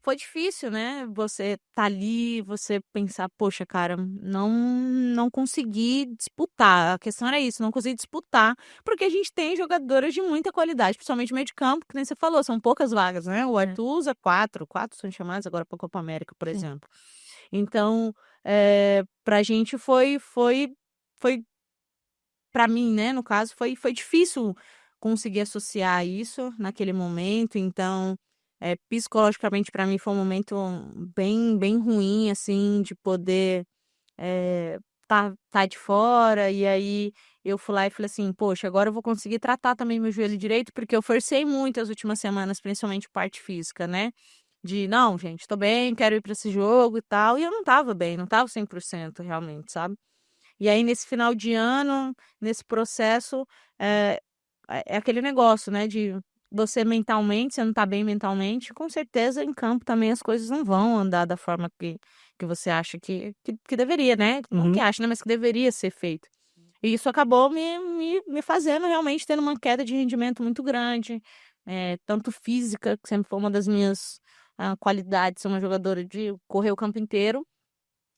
foi difícil, né? Você tá ali, você pensar, poxa, cara, não consegui disputar. A questão era isso, não consegui disputar, porque a gente tem jogadoras de muita qualidade, principalmente no meio de campo, que nem você falou, são poucas vagas, né? O É, Arthur usa quatro são chamadas agora para a Copa América, por sim. exemplo. Então, pra gente foi para mim, né, no caso, foi difícil conseguir associar isso naquele momento, então, psicologicamente para mim foi um momento bem bem ruim, assim, de poder, tá de fora, e aí eu fui lá e falei assim: "Poxa, agora eu vou conseguir tratar também meu joelho direito", porque eu forcei muito as últimas semanas, principalmente parte física, né, de: "Não, gente, tô bem, quero ir para esse jogo e tal", e eu não estava bem, não estava 100% realmente, sabe. E aí, nesse final de ano, nesse processo, é, é aquele negócio, né, de você mentalmente, você não tá bem mentalmente, com certeza em campo também as coisas não vão andar da forma que você acha que deveria, né? Não que Uhum. acha, né, mas que deveria ser feito. E isso acabou me fazendo realmente ter uma queda de rendimento muito grande, tanto física, que sempre foi uma das minhas qualidades, ser uma jogadora de correr o campo inteiro,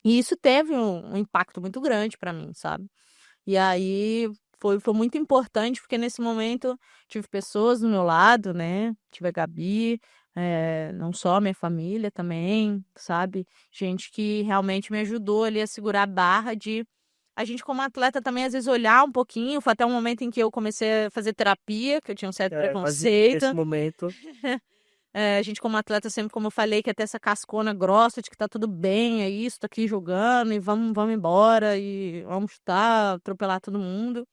e isso teve um impacto muito grande para mim, sabe. E aí foi muito importante, porque nesse momento tive pessoas do meu lado, né, tive a Gabi, não só minha família também, sabe, gente que realmente me ajudou ali a segurar a barra de a gente como atleta também às vezes olhar um pouquinho, foi até um momento em que eu comecei a fazer terapia, que eu tinha um certo Mas preconceito. nesse momento. A gente, como atleta, sempre, como eu falei, quer ter essa cascona grossa de que tá tudo bem, é isso, tô aqui jogando e vamos embora e vamos chutar, atropelar todo mundo.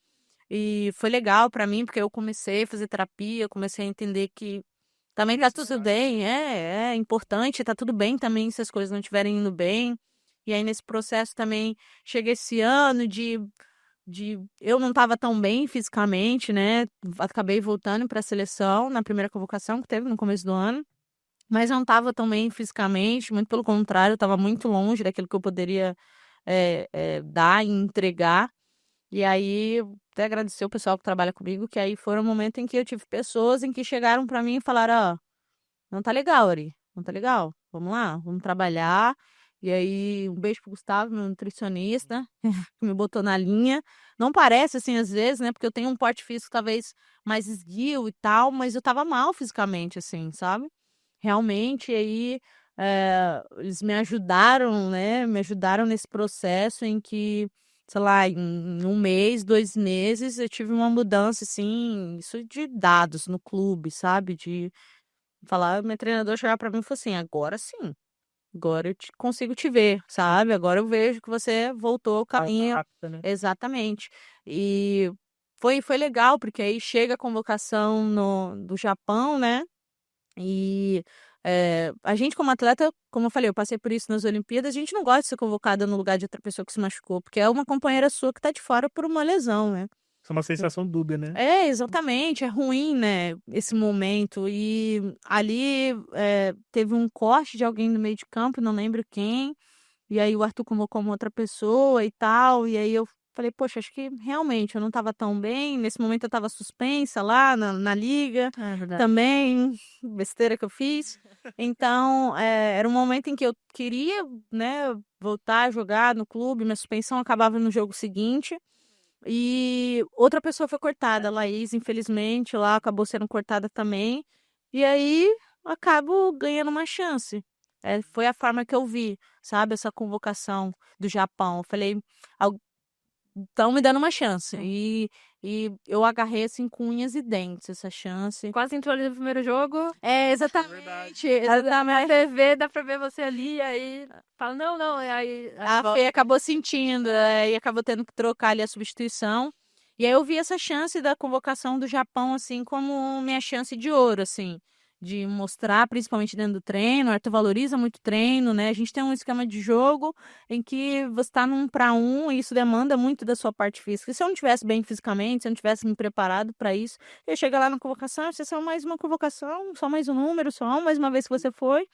E foi legal pra mim, porque eu comecei a fazer terapia, comecei a entender que também tá tudo bem, é importante, tá tudo bem também se as coisas não estiverem indo bem. E aí, nesse processo também, chega esse ano de eu não estava tão bem fisicamente, né? Acabei voltando para a seleção na primeira convocação que teve no começo do ano, mas não estava tão bem fisicamente, muito pelo contrário, estava muito longe daquilo que eu poderia dar e entregar. E aí, até agradecer o pessoal que trabalha comigo, que aí foi um momento em que eu tive pessoas em que chegaram para mim e falaram: ó, não tá legal, Ari, não tá legal, vamos lá, vamos trabalhar. E aí, um beijo pro Gustavo, meu nutricionista, que me botou na linha. Não parece assim às vezes, né? Porque eu tenho um porte físico talvez mais esguio e tal, mas eu tava mal fisicamente, assim, sabe? Realmente, e aí eles me ajudaram, né? Me ajudaram nesse processo em que, sei lá, em um mês, 2 meses, eu tive uma mudança, assim, isso de dados no clube, sabe? De falar, meu treinador chegar pra mim e falou assim: agora sim. Agora eu consigo te ver, sabe? Agora eu vejo que você voltou ao caminho. Apta, né? Exatamente. E foi legal, porque aí chega a convocação do Japão, né? E a gente, como atleta, como eu falei, eu passei por isso nas Olimpíadas, a gente não gosta de ser convocada no lugar de outra pessoa que se machucou, porque é uma companheira sua que tá de fora por uma lesão, né? Isso é uma sensação dúbia, né? Exatamente, é ruim, né, esse momento. E ali teve um corte de alguém no meio de campo, não lembro quem, e aí o Arthur convocou uma outra pessoa e tal, e aí eu falei, poxa, acho que realmente eu não estava tão bem, nesse momento eu estava suspensa lá na liga, É verdade. também, besteira que eu fiz. Então, era um momento em que eu queria, né, voltar a jogar no clube, minha suspensão acabava no jogo seguinte, e outra pessoa foi cortada, a Laís, infelizmente, lá acabou sendo cortada também. E aí acabo ganhando uma chance. Foi a forma que eu vi, sabe, essa convocação do Japão. Eu falei, estão me dando uma chance. E eu agarrei assim com unhas e dentes essa chance. Quase entrou ali no primeiro jogo. Exatamente, Na exatamente. TV dá pra ver você ali, aí fala, não, e aí... A Fê acabou sentindo, e acabou tendo que trocar ali a substituição. E aí eu vi essa chance da convocação do Japão, assim, como minha chance de ouro, assim, de mostrar, principalmente dentro do treino. O Arthur valoriza muito o treino, né? A gente tem um esquema de jogo em que você está num para um e isso demanda muito da sua parte física. E se eu não estivesse bem fisicamente, se eu não tivesse me preparado para isso, eu chego lá na convocação, você só mais uma convocação, só mais um número, só mais uma vez que você foi.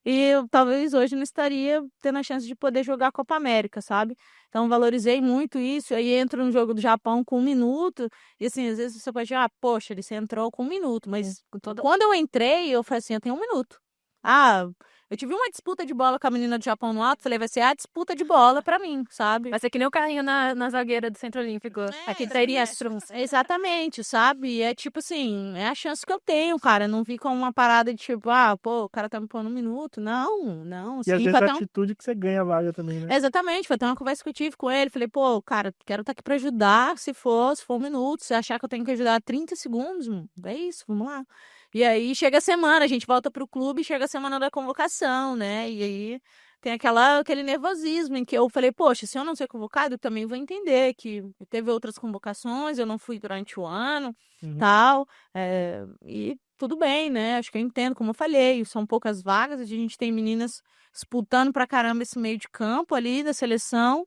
E eu talvez hoje não estaria tendo a chance de poder jogar a Copa América, sabe? Então valorizei muito isso. Aí entro no jogo do Japão com 1 minuto. E assim, às vezes você pode dizer, poxa, você entrou com 1 minuto. Mas quando eu entrei, eu falei assim, eu tenho 1 minuto. Eu tive uma disputa de bola com a menina do Japão no alto. Falei, vai ser a disputa de bola pra mim, sabe? Vai ser que nem o carrinho na zagueira do Centro Olímpico. Aqui teria Exatamente, sabe? É tipo assim, é a chance que eu tenho, cara. Não vi como uma parada de tipo, o cara tá me pondo 1 minuto. Não. E às Assim, vezes foi a até atitude que você ganha a vaga também, né? Exatamente, foi até uma conversa que eu tive com ele. Falei, pô, cara, quero estar aqui pra ajudar. Se for 1 minuto, se achar que eu tenho que ajudar 30 segundos, é isso, vamos lá. E aí chega a semana, a gente volta pro clube e chega a semana da convocação, né? E aí tem aquele nervosismo em que eu falei, poxa, se eu não ser convocado, eu também vou entender que teve outras convocações, eu não fui durante o ano, tal. E tudo bem, né? Acho que eu entendo, como eu falei, são poucas vagas, a gente tem meninas disputando pra caramba esse meio de campo ali da seleção.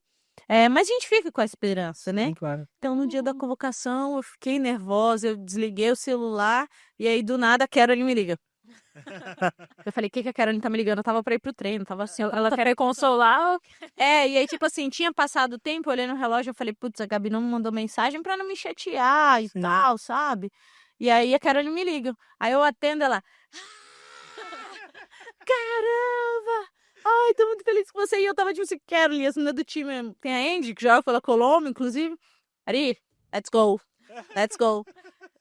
Mas a gente fica com a esperança, né? Sim, claro. Então, no dia da convocação, eu fiquei nervosa, eu desliguei o celular e aí, do nada, a Caroline me liga. Eu falei, o que a Caroline tá me ligando? Eu tava pra ir pro treino, tava assim, Ela quer consolar. e aí, tipo assim, tinha passado o tempo, eu olhei no relógio, eu falei, putz, a Gabi não me mandou mensagem pra não me chatear e Sim. tal, sabe? E aí, a Caroline me liga. Aí eu atendo ela. Caramba! Ai, tô muito feliz com você. E eu tava tipo assim, Caroline, as meninas do time. Tem a Andy, que joga pela Colômbia, inclusive. Ari, let's go. Let's go.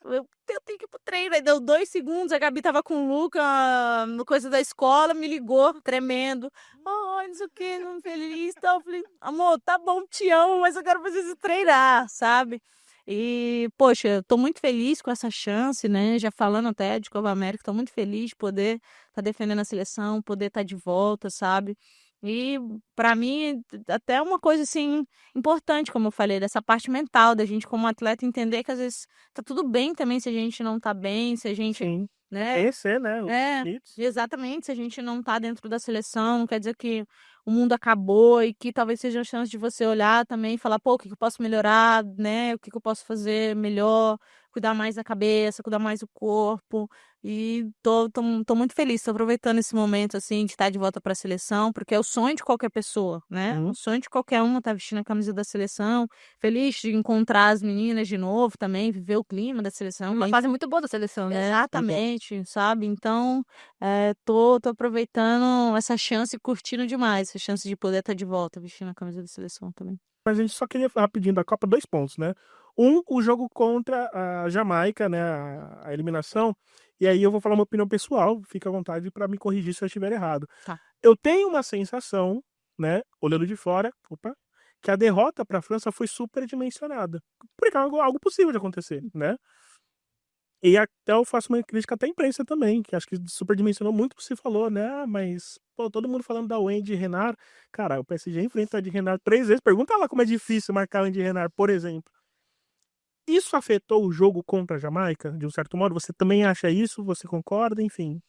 Eu tenho que ir pro treino. Aí deu 2 segundos, a Gabi tava com o Luca no coisa da escola, me ligou, tremendo. Ai, não sei o que, não feliz. Então, eu falei, amor, tá bom, te amo, mas eu quero fazer isso treinar, sabe? E, poxa, eu tô muito feliz com essa chance, né? Já falando até de Copa América, tô muito feliz de poder estar defendendo a seleção, poder estar de volta, sabe? E para mim, até uma coisa assim importante, como eu falei, dessa parte mental da gente como atleta entender que às vezes tá tudo bem também se a gente não tá bem, se a gente, Sim. né? Conhecer, né? Os É, limites. exatamente. Se a gente não tá dentro da seleção, não quer dizer que o mundo acabou e que talvez seja a chance de você olhar também e falar, pô, o que que eu posso melhorar, né? O que que eu posso fazer melhor, cuidar mais da cabeça, cuidar mais do corpo. E tô muito feliz, tô aproveitando esse momento, assim, de estar de volta para a seleção, porque é o sonho de qualquer pessoa, né? O sonho de qualquer uma estar vestindo a camisa da seleção, feliz de encontrar as meninas de novo também, viver o clima da seleção. Uma fase muito boa da seleção, né? Exatamente, sabe? Então, tô aproveitando essa chance e curtindo demais essa chance de poder estar de volta vestindo a camisa da seleção também. Mas a gente só queria rapidinho da Copa 2 pontos, né? O jogo contra a Jamaica, né? A eliminação. E aí eu vou falar uma opinião pessoal, fica à vontade para me corrigir se eu estiver errado. Tá. Eu tenho uma sensação, né? Olhando de fora, que a derrota para a França foi superdimensionada. Porque é algo possível de acontecer, né? E até eu faço uma crítica até à imprensa também, que acho que superdimensionou muito o que você falou, né? Ah, mas, pô, todo mundo falando da Wendy Renard. Cara, o PSG enfrenta a Wendy Renard 3 vezes. Pergunta lá como é difícil marcar a Wendy Renard, por exemplo. Isso afetou o jogo contra a Jamaica, de um certo modo? Você também acha isso? Você concorda? Enfim.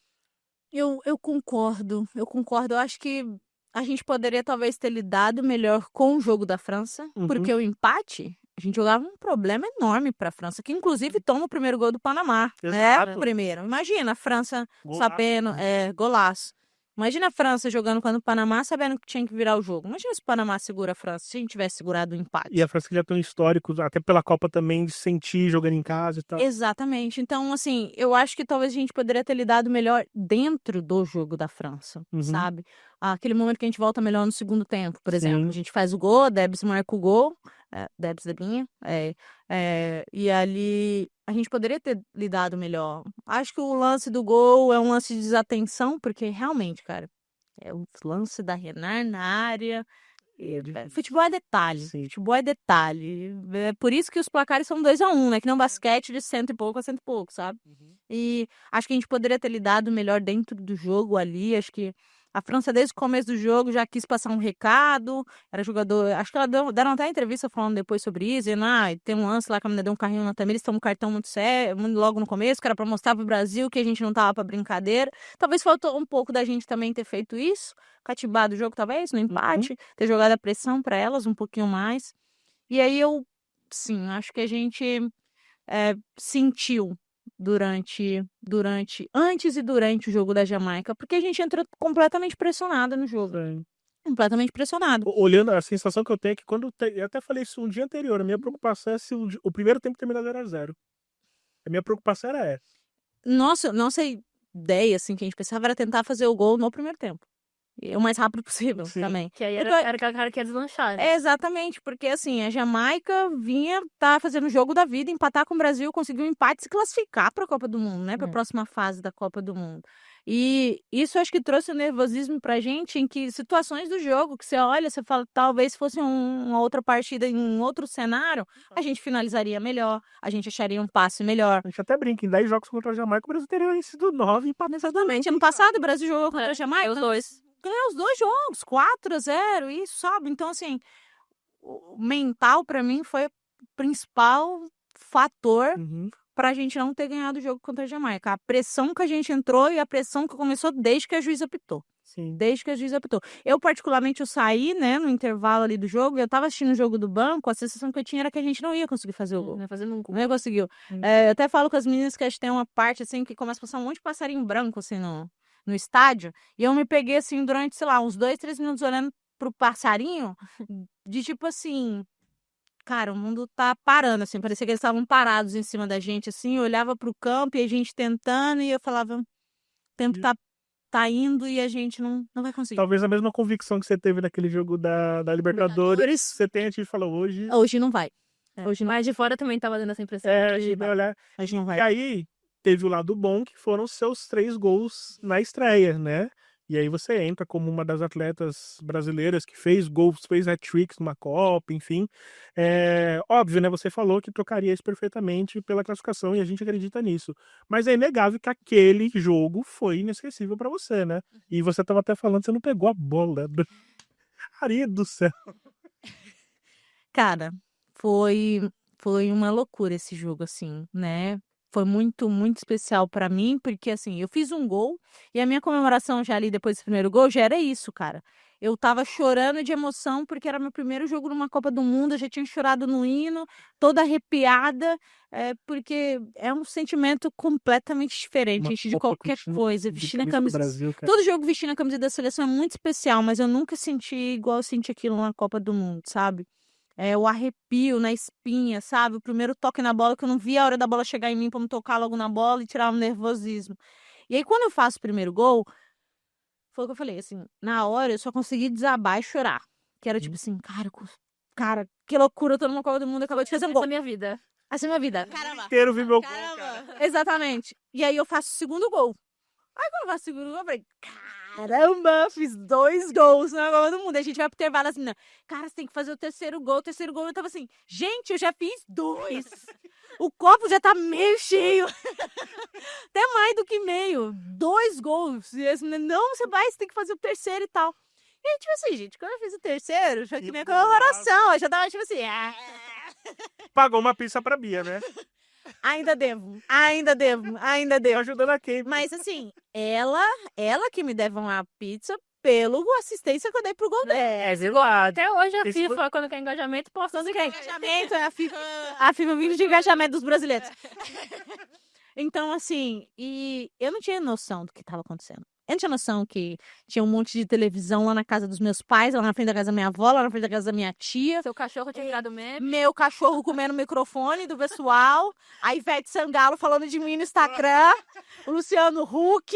Eu concordo. Eu acho que a gente poderia talvez ter lidado melhor com o jogo da França, porque o empate, a gente jogava um problema enorme para a França, que inclusive toma o primeiro gol do Panamá, né? Exato. Primeiro. Imagina a França Golaço. sabendo, golaço. Imagina a França jogando contra o Panamá, sabendo que tinha que virar o jogo. Imagina se o Panamá segura a França, se a gente tivesse segurado o empate. E a França já tem um histórico, até pela Copa também, de sentir jogando em casa e tal. Exatamente. Então, assim, eu acho que talvez a gente poderia ter lidado melhor dentro do jogo da França, sabe? Aquele momento que a gente volta melhor no segundo tempo, por exemplo. Sim. A gente faz o gol, a Debs marca o gol, Debinha, e ali a gente poderia ter lidado melhor. Acho que o lance do gol é um lance de desatenção, porque realmente, cara, é o lance da Renard na área. Futebol é detalhe. Sim. Futebol é detalhe. É por isso que os placares são 2-1, né? Que não basquete de 100 e pouco a 100 e pouco, sabe? E acho que a gente poderia ter lidado melhor dentro do jogo ali. Acho que a França, desde o começo do jogo, já quis passar um recado. Era jogador. Acho que deram até entrevista falando depois sobre isso. Dizendo, tem um lance lá que a menina deu um carrinho na Tamires, toma um cartão muito sério, logo no começo, que era pra mostrar pro Brasil que a gente não tava pra brincadeira. Talvez faltou um pouco da gente também ter feito isso. Cativado o jogo, talvez, no empate. Ter jogado a pressão pra elas um pouquinho mais. E aí sim, acho que a gente sentiu antes e durante o jogo da Jamaica, porque a gente entrou completamente pressionada no jogo. Sim. Completamente pressionado. Olhando, a sensação que eu tenho é que eu até falei isso um dia anterior, a minha preocupação é se o primeiro tempo terminar 0-0. A minha preocupação era essa. Nossa ideia, assim, que a gente pensava era tentar fazer o gol no primeiro tempo. E o mais rápido possível também. Que aí era aquela cara que ia deslanchar, né? Exatamente, porque assim, a Jamaica tá fazendo o jogo da vida, empatar com o Brasil, conseguir um empate e se classificar para a Copa do Mundo, né? Para a próxima fase da Copa do Mundo. E isso acho que trouxe um nervosismo pra gente em que situações do jogo que você olha, você fala, talvez fosse uma outra partida em um outro cenário, a gente finalizaria melhor, a gente acharia um passe melhor. A gente até brinca, em 10 jogos contra a Jamaica, o Brasil teria vencido 9 empates. Exatamente. Ano passado o Brasil jogou contra a Jamaica. Os dois. Ganhou os 2 jogos, 4-0, isso, sabe? Então, assim, o mental pra mim foi o principal fator pra gente não ter ganhado o jogo contra a Jamaica. A pressão que a gente entrou e a pressão que começou desde que a juíza apitou. Sim. Desde que a juíza apitou. Eu, particularmente, eu saí, né, no intervalo ali do jogo, eu tava assistindo o jogo do banco, a sensação que eu tinha era que a gente não ia conseguir fazer o gol. Não ia fazer nunca. Não ia conseguir. Eu até falo com as meninas que a gente tem uma parte, assim, que começa a passar um monte de passarinho branco, assim, no estádio, e eu me peguei, assim, durante, sei lá, uns 2, 3 minutos olhando pro passarinho, de tipo assim, cara, o mundo tá parando, assim, parecia que eles estavam parados em cima da gente, assim, eu olhava pro campo e a gente tentando, e eu falava, o tempo tá indo e a gente não vai conseguir. Talvez a mesma convicção que você teve naquele jogo da Libertadores, você tenha te falou hoje. Hoje não vai. Mas de fora também tava dando essa impressão. A gente vai olhar. Hoje não vai. E aí, teve o lado bom, que foram seus 3 gols na estreia, né? E aí você entra como uma das atletas brasileiras que fez gols, fez hat-tricks numa Copa, enfim. Óbvio, né? Você falou que trocaria isso perfeitamente pela classificação e a gente acredita nisso. Mas é inegável que aquele jogo foi inesquecível pra você, né? E você tava até falando que você não pegou a bola. Marido do céu. Cara, foi uma loucura esse jogo, assim, né? Foi muito, muito especial pra mim, porque, assim, eu fiz um gol e a minha comemoração já ali depois desse primeiro gol já era isso, cara. Eu tava chorando de emoção porque era meu primeiro jogo numa Copa do Mundo, eu já tinha chorado no hino, toda arrepiada, porque é um sentimento completamente diferente, Uma gente, de Copa qualquer coisa. de Vestir na camisa do camisa. Brasil, cara. Todo jogo vestindo a camisa da seleção é muito especial, mas eu nunca senti igual eu senti aquilo na Copa do Mundo, sabe? O arrepio na espinha, sabe? O primeiro toque na bola, que eu não via a hora da bola chegar em mim pra me tocar logo na bola e tirar o nervosismo. E aí, quando eu faço o primeiro gol, foi o que eu falei, assim, na hora eu só consegui desabar e chorar. Que era tipo assim, cara, que loucura, eu tô numa Copa do Mundo, acabou de fazer um Essa é gol. a minha vida. Essa é a minha vida. Caramba. Inteiro vi meu gol, cara. Exatamente. E aí eu faço o segundo gol. Aí quando eu faço o segundo gol, eu falei, caramba, fiz 2 gols na Copa do Mundo. Aí a gente vai pro intervalo assim, cara, você tem que fazer o terceiro gol. O terceiro gol eu tava assim, gente, eu já fiz 2. O copo já tá meio cheio. Até mais do que meio. 2 gols. E assim, não, você tem que fazer o terceiro e tal. E aí, tipo assim, gente, quando eu fiz o terceiro, já que nem a comemoração. Eu já tava tipo assim, Pagou uma pizza pra Bia, né? ainda devo, ainda devo, ainda devo. Ajudando a quem? Mas assim, ela que me deve uma pizza pelo assistência que eu dei pro gol dela. Exato. Até hoje a Esse FIFA, quando quer engajamento, postando quem? Engajamento, é a FIFA vindo de engajamento dos brasileiros. Então, assim, e eu não tinha noção do que estava acontecendo. Eu não tinha noção que tinha um monte de televisão lá na casa dos meus pais, lá na frente da casa da minha avó, lá na frente da casa da minha tia. Seu cachorro tinha virado meme. Meu cachorro comendo o microfone do pessoal, a Ivete Sangalo falando de mim no Instagram, o Luciano Huck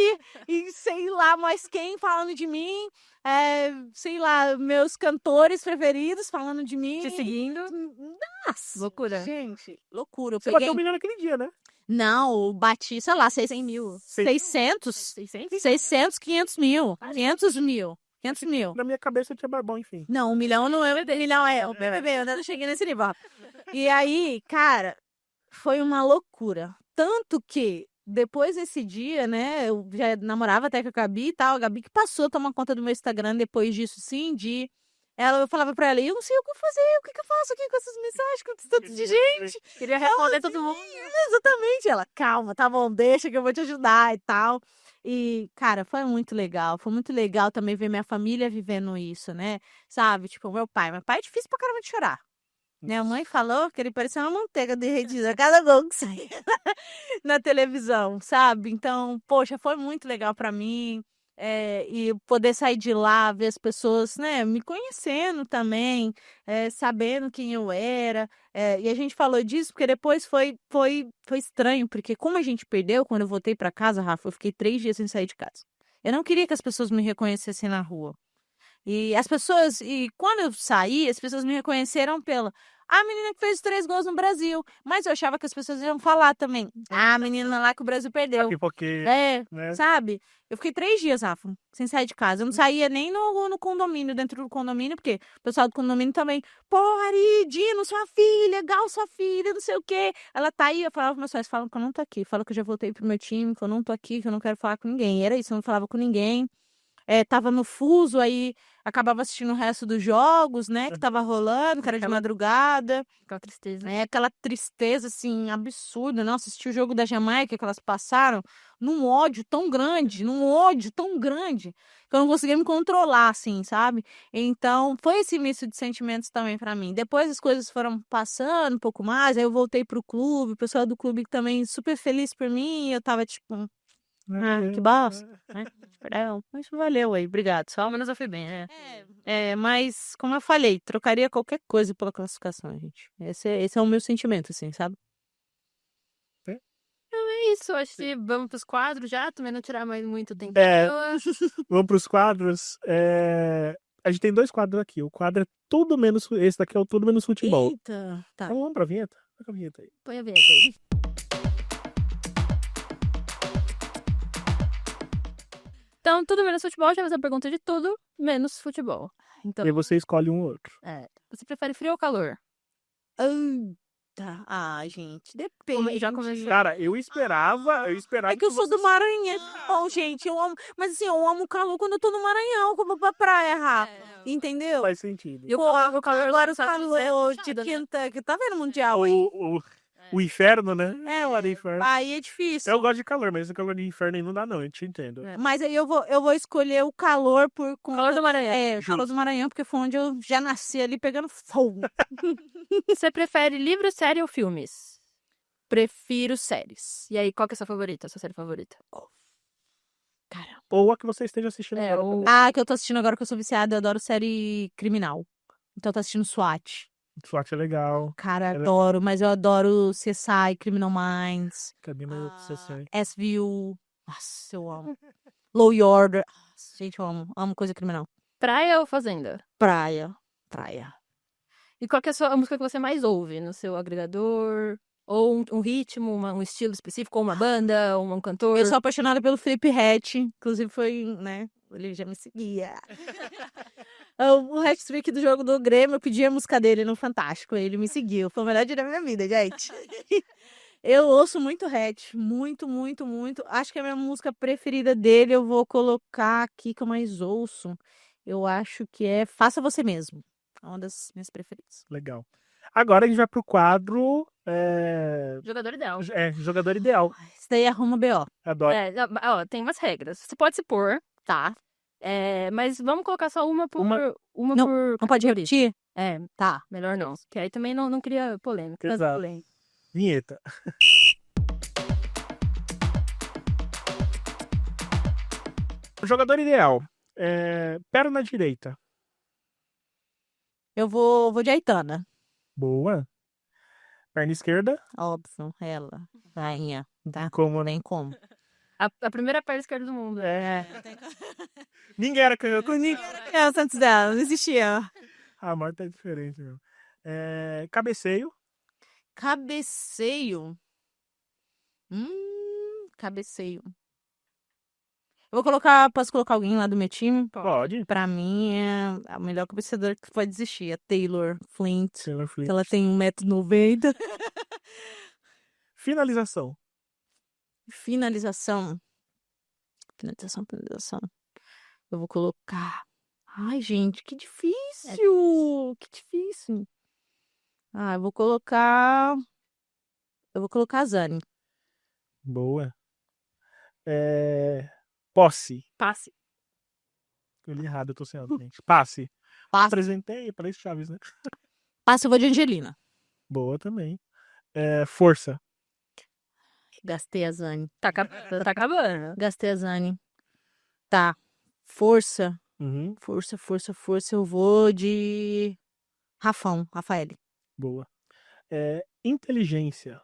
e sei lá mais quem falando de mim, sei lá, meus cantores preferidos falando de mim. Te seguindo. Nossa, Loucura. gente, loucura. Eu Você peguei... bateu o milhão naquele dia, né? Não, eu bati, sei lá, 100 mil. 600, 600? 500 mil, 500 mil, 500 mil. Na minha cabeça tinha barbão, enfim. Não, 1 milhão não é o milhão, é o BBB, eu ainda não cheguei nesse nível. E aí, cara, foi uma loucura. Tanto que, depois desse dia, né, eu já namorava até com a Gabi e tal, a Gabi que passou a tomar conta do meu Instagram depois disso, sim, eu falava pra ela, eu não sei o que fazer, o que eu faço aqui com essas mensagens, com esse tanto de gente? Queria responder todo mundo. Exatamente. Ela, calma, tá bom, deixa que eu vou te ajudar e tal. E, cara, foi muito legal. Foi muito legal também ver minha família vivendo isso, né? Sabe? Tipo, meu pai é difícil pra caramba de chorar. Minha mãe falou que ele parecia uma manteiga derretida a cada gol que saía na televisão, sabe? Então, poxa, foi muito legal pra mim. E poder sair de lá, ver as pessoas, né, me conhecendo também, sabendo quem eu era. E a gente falou disso porque depois foi estranho, porque como a gente perdeu, quando eu voltei pra casa, Rafa, eu fiquei 3 dias sem sair de casa. Eu não queria que as pessoas me reconhecessem na rua. E quando eu saí, as pessoas me reconheceram pela a menina que fez 3 gols no Brasil. Mas eu achava que as pessoas iam falar também. A menina lá que o Brasil perdeu. Porque, né? Sabe? Eu fiquei 3 dias, Rafa, sem sair de casa. Eu não saía nem no condomínio, dentro do condomínio, porque o pessoal do condomínio também, pô, Ari, Dino, sua filha, Gal, sua filha, não sei o quê. Ela tá aí, eu falava pros meus pais, falam que eu não tô aqui. Falam que eu já voltei pro meu time, que eu não tô aqui, que eu não quero falar com ninguém. E era isso, eu não falava com ninguém. Tava no fuso, aí acabava assistindo o resto dos jogos, né, que tava rolando, que era de madrugada. Aquela tristeza. Aquela tristeza, assim, absurda. Nossa, assistir o jogo da Jamaica que elas passaram num ódio tão grande, que eu não conseguia me controlar, assim, sabe? Então, foi esse misto de sentimentos também pra mim. Depois as coisas foram passando um pouco mais, aí eu voltei pro clube, o pessoal do clube também super feliz por mim, e eu tava tipo... que bosta, né? Perdão, mas valeu aí, obrigado. Só Pelo menos eu fui bem, né? mas como eu falei, trocaria qualquer coisa pela classificação, gente. Esse é o meu sentimento, assim, sabe? É isso, acho que vamos pros quadros já, também não tirar mais muito tempo. Vamos pros quadros. A gente tem 2 quadros aqui. O quadro é tudo menos... Esse daqui é o tudo menos futebol. Eita, tá. Então vamos pra vinheta? Vai com a vinheta aí. Põe a vinheta aí. Então, tudo menos futebol, já faz a pergunta de tudo menos futebol. Então, E aí você escolhe um ou outro. você prefere frio ou calor? Tá. Gente, Já depende. começou. Cara, eu esperava É que eu sou do você- Maranhão, gente, eu amo, mas assim, eu amo o calor quando eu tô no Maranhão, como pra praia, Rafa, entendeu? Faz sentido. E o calor Agora o sabe, calor é de puxado, né? Kentucky, tá vendo o Mundial aí? O inferno, né? É, o inferno. Aí é difícil. Eu gosto de calor, mas esse calor de inferno aí não dá, não. Eu te entendo. Mas aí eu vou escolher o calor por Calor do Maranhão. o calor do Maranhão, porque foi onde eu já nasci ali pegando fogo. Você prefere livro, série ou filmes? Prefiro séries. E aí, qual que é a sua favorita? Sua série favorita? Cara. Ou a que você esteja assistindo agora. ou... Que eu tô assistindo agora que eu sou viciada, eu adoro série criminal. Então eu tô assistindo SWAT. SWAT é legal. Cara, Ela- adoro, mas eu adoro CSI, Criminal Minds, Cadê meu obsessão? SVU. Nossa, eu amo. Law and Order. Nossa, gente, eu amo. Amo coisa criminal. Praia ou fazenda? Praia. E qual que é a música que você mais ouve no seu agregador? Ou um ritmo, um estilo específico, ou uma banda, ou um cantor? Eu sou apaixonada pelo Felipe Ret. Inclusive foi, né? Ele já me seguia. O hat-trick do jogo do Grêmio, eu pedi a música dele no Fantástico. Ele me seguiu. Foi o melhor dia da minha vida, gente. Eu ouço muito Hat. Muito, muito, muito. Acho que a minha música preferida dele eu vou colocar aqui que eu mais ouço. Eu acho que é Faça Você Mesmo. É uma das minhas preferidas. Legal. Agora a gente vai pro quadro Jogador ideal. Jogador Ideal. Isso daí arruma B.O. Adoro. Tem umas regras. Você pode se pôr, Tá. mas vamos colocar só uma por... Uma- Não, por Não pode repetir? tá, melhor não. Que aí também não cria polêmica. Tanto Exato. polêmica. Vinheta. Jogador Ideal. Perna direita. Eu vou de Aitana. Boa. Perna esquerda. Óbvio, ela. Rainha. Tá? Como, né? Nem como. A primeira perna esquerda do mundo. Ninguém era canhoto. Criança antes dela, não existia. A morte é diferente, meu. Cabeceio. Cabeceio. Cabeceio. Posso colocar alguém lá do meu time? Pode. Pra mim é a melhor cabeceadora que pode existir. A Taylor Flint. Taylor Flint. Que ela tem 1,90 m. Finalização. Finalização. Eu vou colocar. Ai, gente, que difícil. Que difícil. Eu vou colocar. A Zani. Boa. Posse. Passe. Eu li errado, eu tô sem gente. Passe. Passe. Apresentei para esse Chaves, né? Passe, eu vou de Angelina. Boa também. Força. Gastei a Zani. Tá acabando. Gastei a Zani. Tá. Força. Uhum. Força. Eu vou de Rafael. Boa. Inteligência.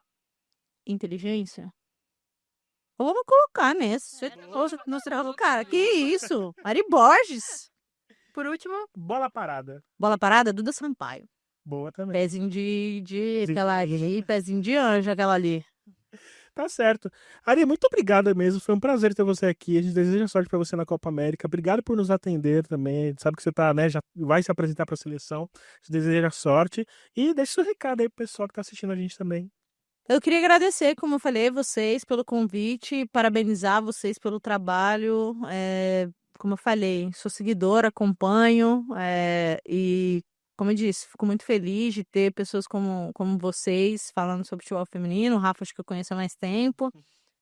Inteligência. Vamos colocar nesse. Cara, que isso? Mari Borges. Por último, Bola parada. Bola parada, Duda Sampaio. Boa também. Pezinho aquela ali, pezinho de anjo, aquela ali. Tá certo. Ari, muito obrigado mesmo. Foi um prazer ter você aqui. A gente deseja sorte pra você na Copa América. Obrigado por nos atender também. A gente sabe que você tá, né, já vai se apresentar pra seleção. A gente deseja sorte. E deixa seu recado aí pro pessoal que tá assistindo a gente também. Eu queria agradecer, como eu falei, vocês pelo convite, parabenizar vocês pelo trabalho. Como eu falei, sou seguidora, acompanho e, como eu disse, fico muito feliz de ter pessoas como vocês falando sobre futebol feminino. O Rafa, acho que eu conheço há mais tempo.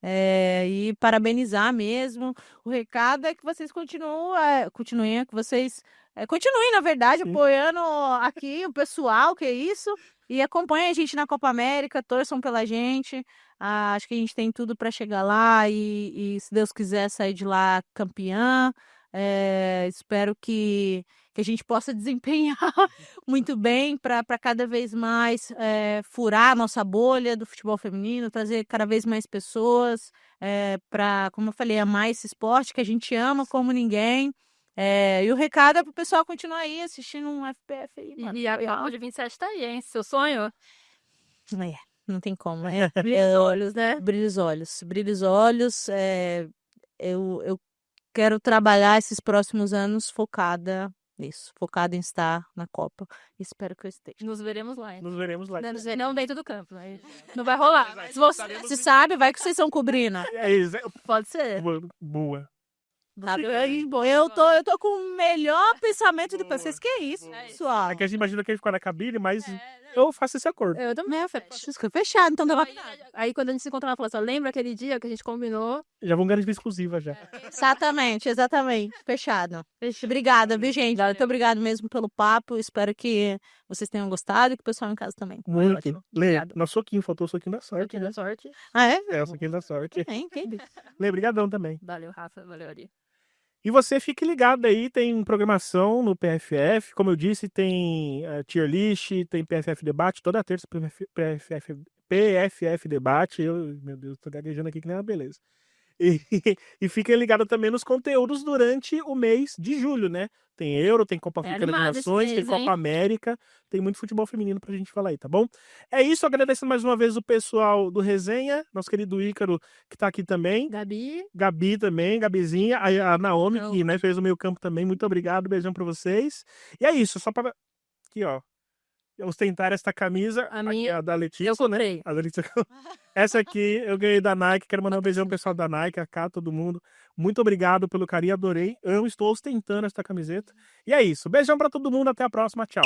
E parabenizar mesmo. O recado é que vocês continuem, que vocês continuem, na verdade, Sim. apoiando aqui o pessoal, que é isso. E acompanhem a gente na Copa América, torçam pela gente. Acho que a gente tem tudo para chegar lá e, se Deus quiser, sair de lá campeã. Espero que a gente possa desempenhar muito bem para cada vez mais furar a nossa bolha do futebol feminino, trazer cada vez mais pessoas para, como eu falei, amar esse esporte que a gente ama como ninguém. E o recado é pro pessoal continuar aí assistindo um FPF aí, mano. e a Áudio 27 tá aí, hein? Seu sonho? Não tem como. Brilha os olhos, né? Brilha os olhos. Eu quero trabalhar esses próximos anos focada nisso, focada em estar na Copa. Espero que eu esteja. Nos veremos lá. Nos veremos lá. Não dentro do campo, mas não vai rolar. Mas você Se sabe, vai que vocês são cobrindo. É isso. pode ser. Boa. Sabe? Bom, eu tô com o melhor pensamento de vocês. Que isso, pessoal? É que a gente imagina que ele ficou na cabine, mas eu faço esse acordo. Eu também. Fica fechado, então deu Aí quando a gente se encontrar, ela falou assim, lembra aquele dia que a gente combinou? Já vão garantir exclusiva já. Exatamente. Fechado. Obrigada, viu, gente? Muito obrigado mesmo pelo papo. Espero que vocês tenham gostado e que o pessoal em casa também. Muito. ótimo. Lê, Obrigado. nosso soquinho, faltou o soquinho da sorte, Sorte né? da sorte. Ah, é? É, o soquinho da sorte. Quem? Lê, brigadão também. Valeu, Rafa. Valeu, Ari. E você fique ligado aí, tem programação no PFF, como eu disse, tem tier list, tem PFF Debate, toda terça PFF Debate, meu Deus, tô gaguejando aqui que nem uma beleza. E fiquem ligados também nos conteúdos durante o mês de julho, né? Tem Euro, tem Copa Africana de animado esse Nações, tem mês, Copa hein? América, tem muito futebol feminino pra gente falar aí, tá bom? É isso, agradecendo mais uma vez o pessoal do Resenha, nosso querido Ícaro, que tá aqui também. Gabi também, Gabizinha, a Naomi, que né, fez o meio campo também. Muito obrigado, beijão pra vocês. E é isso, só pra... Aqui, ó. Ostentar esta camisa, A aqui minha- é a da Letícia, eu comprei. né? A da Letícia. Essa aqui eu ganhei da Nike. Quero mandar um beijão pro pessoal da Nike, a Cá, todo mundo. Muito obrigado pelo carinho, adorei. Eu estou ostentando esta camiseta. E é isso. Beijão pra todo mundo, até a próxima. Tchau.